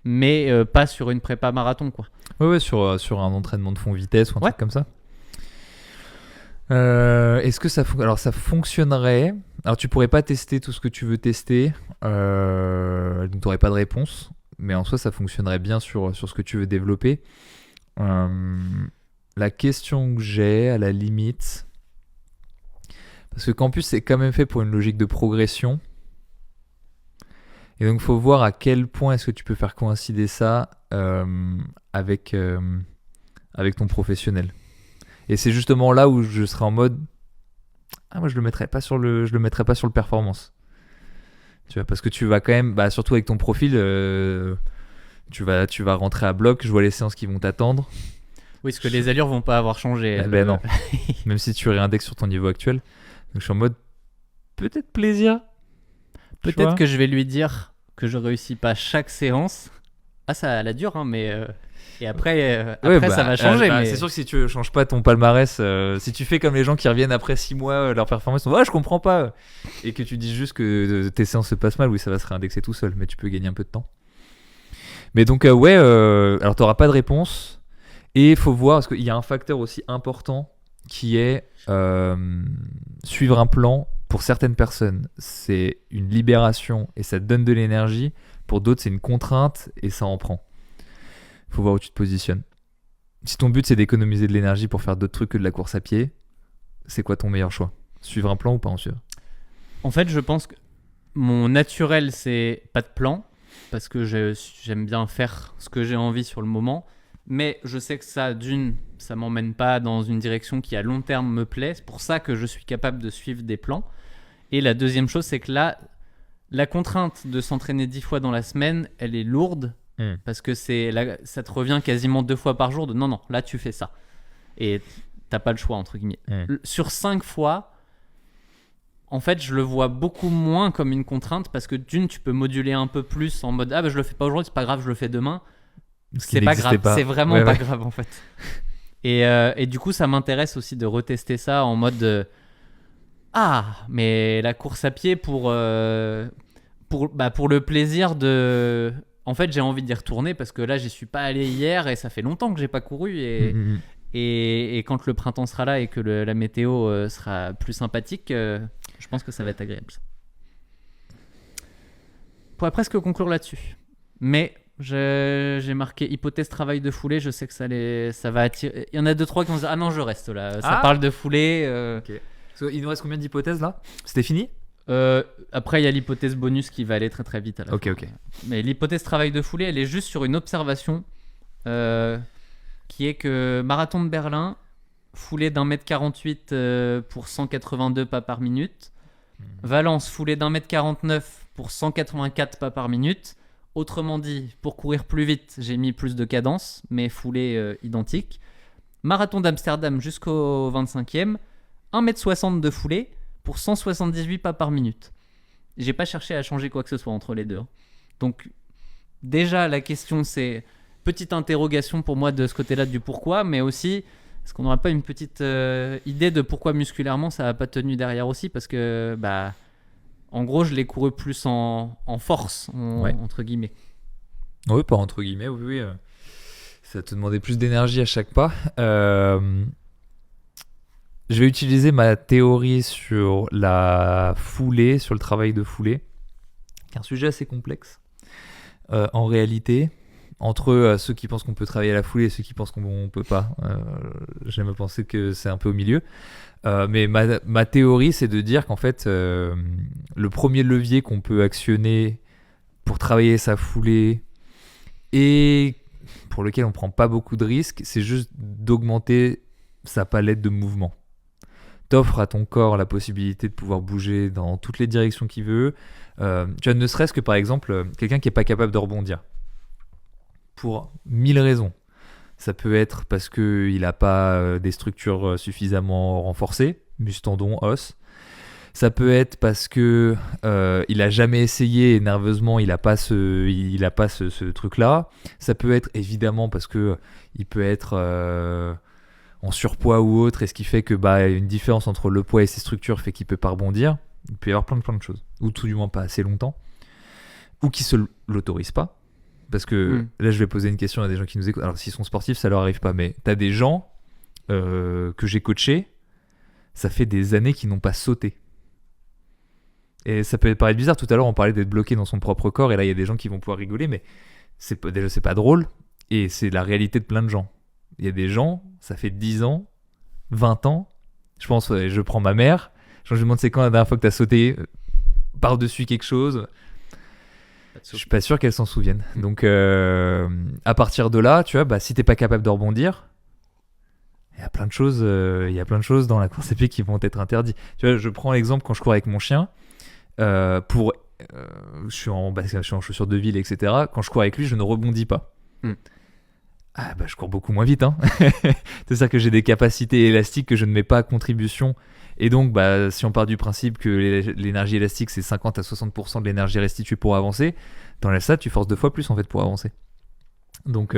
mais pas sur une prépa marathon, quoi. Ouais, sur un entraînement de fond vitesse ou un truc comme ça. Est-ce que alors ça fonctionnerait? Alors tu pourrais pas tester tout ce que tu veux tester, donc tu n'aurais pas de réponse, mais en soi ça fonctionnerait bien sur ce que tu veux développer. La question que j'ai à la limite, parce que campus c'est quand même fait pour une logique de progression, et donc il faut voir à quel point est-ce que tu peux faire coïncider ça avec ton professionnel. Et c'est justement là où je serai en mode moi je le mettrais pas sur le performance. Tu vois, parce que tu vas quand même surtout avec ton profil tu vas rentrer à bloc, je vois les séances qui vont t'attendre. Oui, parce que les allures vont pas avoir changé. Non. Même si tu réindexes sur ton niveau actuel. Donc je suis en mode peut-être plaisir. Peut-être que je vais lui dire que je réussis pas chaque séance. Ah, ça la dure, hein, mais et après ça va changer. Mais... C'est sûr que si tu changes pas ton palmarès, si tu fais comme les gens qui reviennent après 6 mois, leur performance sont je comprends pas, et que tu dis juste que tes séances se passent mal, oui, ça va se réindexer tout seul, mais tu peux gagner un peu de temps. Mais donc alors t'auras pas de réponse, et il faut voir, parce qu'il y a un facteur aussi important qui est suivre un plan. Pour certaines personnes, c'est une libération et ça te donne de l'énergie. Pour d'autres, c'est une contrainte et ça en prend. Faut voir où tu te positionnes. Si ton but, c'est d'économiser de l'énergie pour faire d'autres trucs que de la course à pied, c'est quoi ton meilleur choix? Suivre un plan ou pas en suivre? En fait, je pense que mon naturel, c'est pas de plan, parce que j'aime bien faire ce que j'ai envie sur le moment. Mais je sais que ça m'emmène pas dans une direction qui à long terme me plaît. C'est pour ça que je suis capable de suivre des plans. Et la deuxième chose, c'est que là, la contrainte de s'entraîner 10 fois dans la semaine, elle est lourde. Parce que ça te revient quasiment 2 fois par jour de non, là tu fais ça. Et t'as pas le choix, entre guillemets. Sur 5 fois, en fait, je le vois beaucoup moins comme une contrainte parce que tu peux moduler un peu plus en mode je le fais pas aujourd'hui, c'est pas grave, je le fais demain. C'est pas grave, c'est vraiment pas grave en fait. Et du coup, ça m'intéresse aussi de retester ça en mode mais la course à pied pour le plaisir de. En fait, j'ai envie d'y retourner parce que là, j'y suis pas allé hier et ça fait longtemps que j'ai pas couru. Et quand le printemps sera là et que la météo sera plus sympathique, je pense que ça va être agréable. On pourrait presque conclure là-dessus. Mais j'ai marqué hypothèse travail de foulée. Je sais que ça va attirer. Il y en a 2-3 qui vont se dire non, je reste là. Ça parle de foulée. Okay. Il nous reste combien d'hypothèses là? C'était fini? Après, il y a l'hypothèse bonus qui va aller très très vite à la fin. Ok. Mais l'hypothèse travail de foulée, elle est juste sur une observation qui est que marathon de Berlin, foulée d'1m48 pour 182 pas par minute. Valence, foulée d'1m49 pour 184 pas par minute. Autrement dit, pour courir plus vite, j'ai mis plus de cadence, mais foulée identique. Marathon d'Amsterdam jusqu'au 25e, 1m60 de foulée pour 178 pas par minute. J'ai pas cherché à changer quoi que ce soit entre les deux. Donc, déjà, la question, c'est petite interrogation pour moi de ce côté-là du pourquoi, mais aussi, est-ce qu'on n'aura pas une petite idée de pourquoi musculairement ça n'a pas tenu derrière aussi? Parce que, en gros, je l'ai couru plus en force, entre guillemets. Oui, pas entre guillemets, oui. Ça te demandait plus d'énergie à chaque pas. Je vais utiliser ma théorie sur la foulée, sur le travail de foulée, qui est un sujet assez complexe. En réalité, entre ceux qui pensent qu'on peut travailler à la foulée et ceux qui pensent qu'on ne peut pas, j'aime penser que c'est un peu au milieu. Mais ma théorie, c'est de dire qu'en fait, le premier levier qu'on peut actionner pour travailler sa foulée et pour lequel on ne prend pas beaucoup de risques, c'est juste d'augmenter sa palette de mouvements. T'offres à ton corps la possibilité de pouvoir bouger dans toutes les directions qu'il veut. Tu vois, ne serait-ce que par exemple, quelqu'un qui n'est pas capable de rebondir. Pour 1000 raisons. Ça peut être parce qu'il n'a pas des structures suffisamment renforcées, muscles, tendons, os. Ça peut être parce que il a jamais essayé et nerveusement il a pas ce truc-là. Ça peut être évidemment parce que il peut être en surpoids ou autre, et ce qui fait que une différence entre le poids et ses structures fait qu'il peut pas rebondir. Il peut y avoir plein de choses, ou tout du moins pas assez longtemps, ou qui se l'autorisent pas. Parce que là, je vais poser une question à des gens qui nous écoutent. Alors, s'ils sont sportifs, ça leur arrive pas. Mais t'as des gens que j'ai coachés, ça fait des années qu'ils n'ont pas sauté. Et ça peut paraître bizarre. Tout à l'heure, on parlait d'être bloqué dans son propre corps. Et là, il y a des gens qui vont pouvoir rigoler. Mais déjà, c'est pas drôle. Et c'est la réalité de plein de gens. Il y a des gens, ça fait 10 ans, 20 ans. Je pense, je prends ma mère. Je lui demande c'est quand la dernière fois que t'as sauté par-dessus quelque chose. Je suis pas sûr qu'elles s'en souviennent. Donc, à partir de là, tu vois, si t'es pas capable de rebondir, il y a plein de choses dans la course à pied qui vont être interdites. Tu vois, je prends l'exemple quand je cours avec mon chien. Je suis en chaussures de ville, etc. Quand je cours avec lui, je ne rebondis pas. Je cours beaucoup moins vite. Hein. C'est-à-dire que j'ai des capacités élastiques que je ne mets pas à contribution. Et donc, si on part du principe que l'énergie élastique, c'est 50 à 60% de l'énergie restituée pour avancer, t'enlèves ça, tu forces 2 fois plus en fait pour avancer. Donc,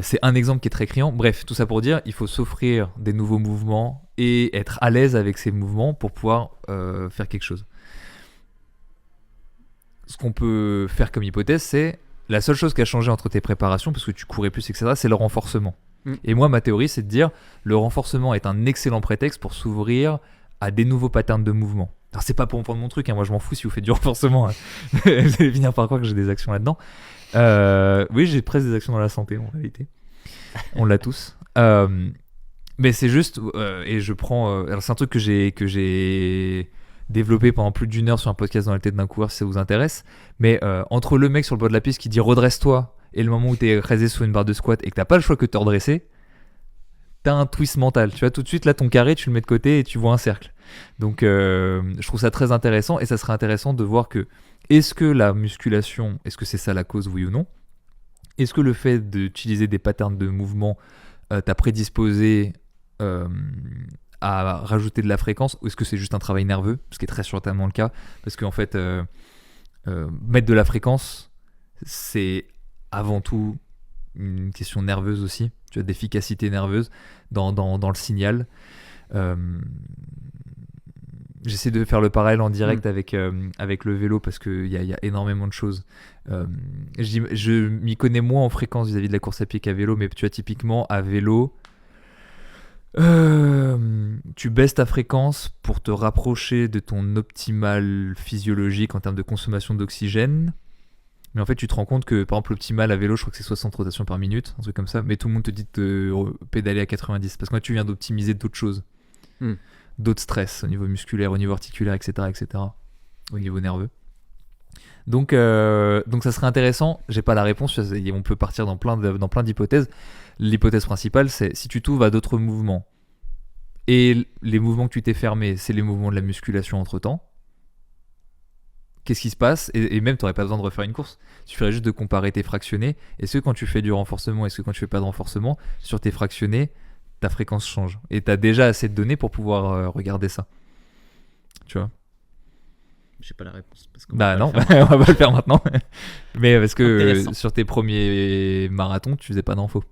c'est un exemple qui est très criant. Bref, tout ça pour dire, il faut s'offrir des nouveaux mouvements et être à l'aise avec ces mouvements pour pouvoir faire quelque chose. Ce qu'on peut faire comme hypothèse, c'est la seule chose qui a changé entre tes préparations, parce que tu courais plus, etc., c'est le renforcement. Et moi, ma théorie, c'est de dire le renforcement est un excellent prétexte pour s'ouvrir à des nouveaux patterns de mouvement. Alors, c'est pas pour me prendre mon truc, hein, moi je m'en fous si vous faites du renforcement. Hein. Vous allez finir par croire que j'ai des actions là-dedans. Oui, j'ai presque des actions dans la santé en réalité. On l'a tous. Mais c'est juste, et je prends. Alors, c'est un truc que j'ai développé pendant plus d'1 heure sur un podcast dans la tête d'un coureur si ça vous intéresse. Mais entre le mec sur le bord de la piste qui dit redresse-toi, et le moment où t'es écrasé sur une barre de squat et que t'as pas le choix que de te redresser, t'as un twist mental. Tu vois, tout de suite, là, ton carré, tu le mets de côté et tu vois un cercle. Donc, je trouve ça très intéressant, et ça serait intéressant de voir que, est-ce que la musculation, est-ce que c'est ça la cause, oui ou non? Est-ce que le fait d'utiliser des patterns de mouvement t'a prédisposé à rajouter de la fréquence, ou est-ce que c'est juste un travail nerveux, ce qui est très certainement le cas, parce qu'en fait, mettre de la fréquence, c'est avant tout une question nerveuse aussi, tu as d'efficacité nerveuse dans le signal. J'essaie de faire le parallèle en direct avec le vélo, parce qu'il y a énormément de choses. Je m'y connais moins en fréquence vis-à-vis de la course à pied qu'à vélo, mais tu vois, typiquement à vélo, tu baisses ta fréquence pour te rapprocher de ton optimal physiologique en termes de consommation d'oxygène. Mais en fait, tu te rends compte que, par exemple, l'optimal à vélo, je crois que c'est 60 rotations par minute, un truc comme ça. Mais tout le monde te dit de pédaler à 90. Parce que moi, tu viens d'optimiser d'autres choses. D'autres stress au niveau musculaire, au niveau articulaire, etc., etc. Au niveau nerveux. Donc ça serait intéressant. J'ai pas la réponse. On peut partir dans plein d'hypothèses. L'hypothèse principale, c'est si tu t'ouvres à d'autres mouvements et les mouvements que tu t'es fermés, c'est les mouvements de la musculation entre temps. Qu'est-ce qui se passe ? Et même, tu n'aurais pas besoin de refaire une course. Il suffirait juste de comparer tes fractionnés. Est-ce que quand tu fais du renforcement, est-ce que quand tu fais pas de renforcement, sur tes fractionnés, ta fréquence change ? Et tu as déjà assez de données pour pouvoir regarder ça. Tu vois ? J'ai pas la réponse. Bah non, on va pas le faire maintenant. Mais parce que sur tes premiers marathons, tu faisais pas d'infos.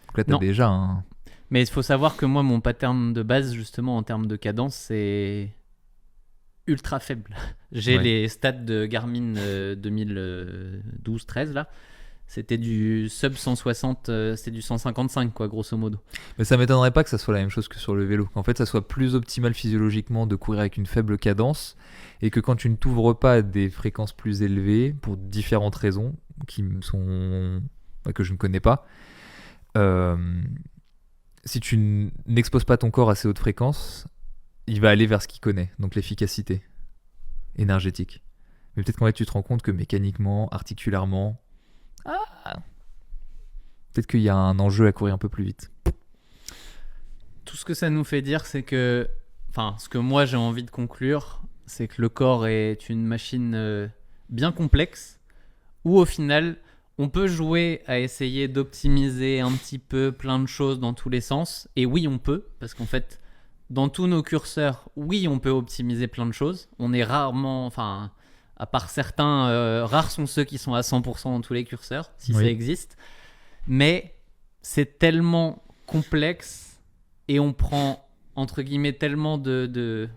Donc là, tu as déjà un... Mais il faut savoir que moi, mon pattern de base, justement, en termes de cadence, c'est ultra faible. J'ai les stats de Garmin 2012-13 là. C'était du sub 160, c'était du 155 quoi, grosso modo. Mais ça m'étonnerait pas que ça soit la même chose que sur le vélo. Qu'en fait, ça soit plus optimal physiologiquement de courir avec une faible cadence et que quand tu ne t'ouvres pas à des fréquences plus élevées pour différentes raisons qui sont que je ne connais pas, si tu n'exposes pas ton corps à ces hautes fréquences, il va aller vers ce qu'il connaît, donc l'efficacité énergétique. Mais peut-être qu'en fait tu te rends compte que mécaniquement, articulairement, peut-être qu'il y a un enjeu à courir un peu plus vite. Tout ce que ça nous fait dire, c'est que, enfin, ce que moi j'ai envie de conclure, c'est que le corps est une machine bien complexe, où au final, on peut jouer à essayer d'optimiser un petit peu plein de choses dans tous les sens. Et oui, on peut, parce qu'en fait, dans tous nos curseurs, oui, on peut optimiser plein de choses. On est rarement, enfin, à part certains, rares sont ceux qui sont à 100% dans tous les curseurs, si ça existe. Mais c'est tellement complexe et on prend, entre guillemets, tellement de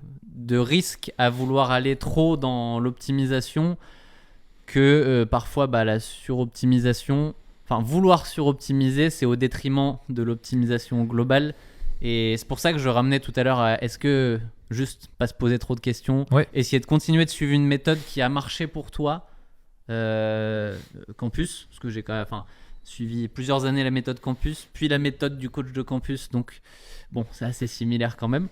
risques à vouloir aller trop dans l'optimisation que parfois la suroptimisation, enfin vouloir suroptimiser, c'est au détriment de l'optimisation globale. Et c'est pour ça que je ramenais tout à l'heure à est-ce que juste pas se poser trop de questions, essayer de continuer de suivre une méthode qui a marché pour toi, Campus, parce que j'ai quand même suivi plusieurs années la méthode Campus, puis la méthode du coach de Campus, donc bon, c'est assez similaire quand même.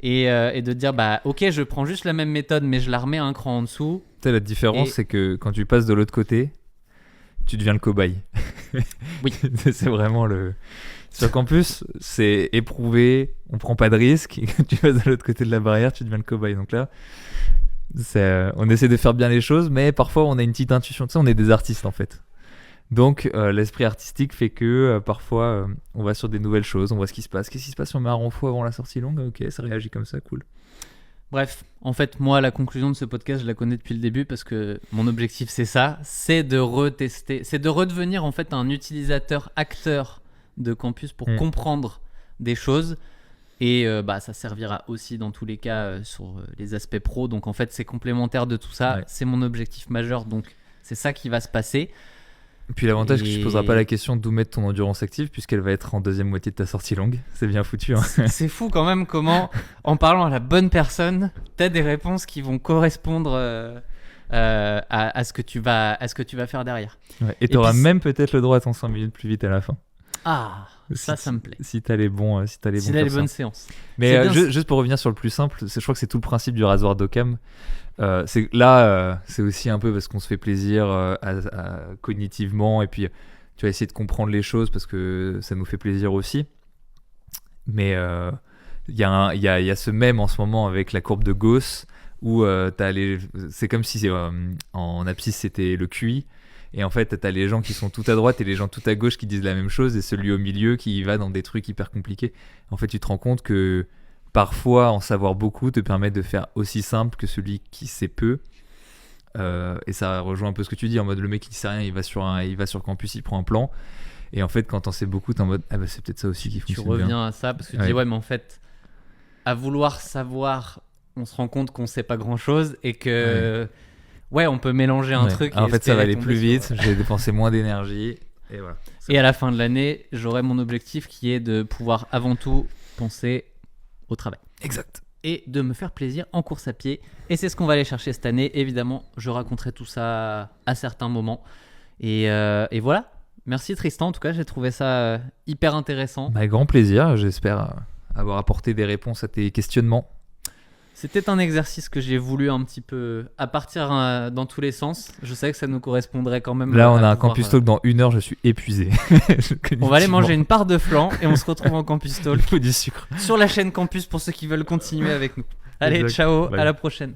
Et de dire, ok, je prends juste la même méthode, mais je la remets un cran en dessous. Tu sais, la différence, c'est que quand tu passes de l'autre côté, tu deviens le cobaye. Oui. C'est vraiment le... Sur Campus, c'est éprouvé, on prend pas de risque. Et quand tu passes de l'autre côté de la barrière, tu deviens le cobaye. Donc là, on essaie de faire bien les choses, mais parfois, on a une petite intuition. Tu sais, on est des artistes, en fait. Donc l'esprit artistique fait que parfois on va sur des nouvelles choses, on voit ce qui se passe. Qu'est-ce qui se passe si on met un renfort avant la sortie longue ? Ok, ça réagit comme ça, cool. Bref, en fait, moi, la conclusion de ce podcast, je la connais depuis le début parce que mon objectif, c'est ça, c'est de retester, c'est de redevenir en fait un utilisateur acteur de Campus pour comprendre des choses. Et ça servira aussi dans tous les cas sur les aspects pro. Donc en fait, c'est complémentaire de tout ça. C'est mon objectif majeur. Donc c'est ça qui va se passer. Et puis l'avantage, c'est que tu ne poseras pas la question d'où mettre ton endurance active puisqu'elle va être en deuxième moitié de ta sortie longue. C'est bien foutu. Hein. C'est fou quand même comment, en parlant à la bonne personne, tu as des réponses qui vont correspondre à ce que tu vas faire derrière. Ouais, et tu auras même peut-être le droit à ton 5 minutes plus vite à la fin. Ah, ça me plaît. Si tu as les bons les bonnes séances. Mais juste pour revenir sur le plus simple, je crois que c'est tout le principe du rasoir d'Occam. C'est aussi un peu parce qu'on se fait plaisir cognitivement et puis tu vas essayer de comprendre les choses parce que ça nous fait plaisir aussi. Mais il y a ce mème en ce moment avec la courbe de Gauss où c'est comme si en abscisse c'était le QI. Et en fait, t'as les gens qui sont tout à droite et les gens tout à gauche qui disent la même chose et celui au milieu qui va dans des trucs hyper compliqués. En fait, tu te rends compte que parfois, en savoir beaucoup te permet de faire aussi simple que celui qui sait peu. Et ça rejoint un peu ce que tu dis, en mode le mec qui sait rien, il va sur Campus, il prend un plan. Et en fait, quand t'en sais beaucoup, t'es en mode c'est peut-être ça aussi qui fonctionne bien. Tu reviens à ça parce que tu dis mais en fait, à vouloir savoir, on se rend compte qu'on sait pas grand-chose et que... Ouais, on peut mélanger un truc. En fait, ça va aller plus vite, j'ai dépensé moins d'énergie. Et voilà. Et à la fin de l'année, j'aurai mon objectif qui est de pouvoir avant tout penser au travail. Exact. Et de me faire plaisir en course à pied. Et c'est ce qu'on va aller chercher cette année. Évidemment, je raconterai tout ça à certains moments. Et voilà. Merci Tristan. En tout cas, j'ai trouvé ça hyper intéressant. Grand plaisir. J'espère avoir apporté des réponses à tes questionnements. C'était un exercice que j'ai voulu un petit peu à partir dans tous les sens. Je savais que ça nous correspondrait quand même. Là, on a un pouvoir, campus talk dans 1 heure, je suis épuisé. On va aller manger une part de flan et on se retrouve en campus talk Il faut du sucre. sur la chaîne campus pour ceux qui veulent continuer avec nous. Allez, Exact. ciao, Bye. à la prochaine.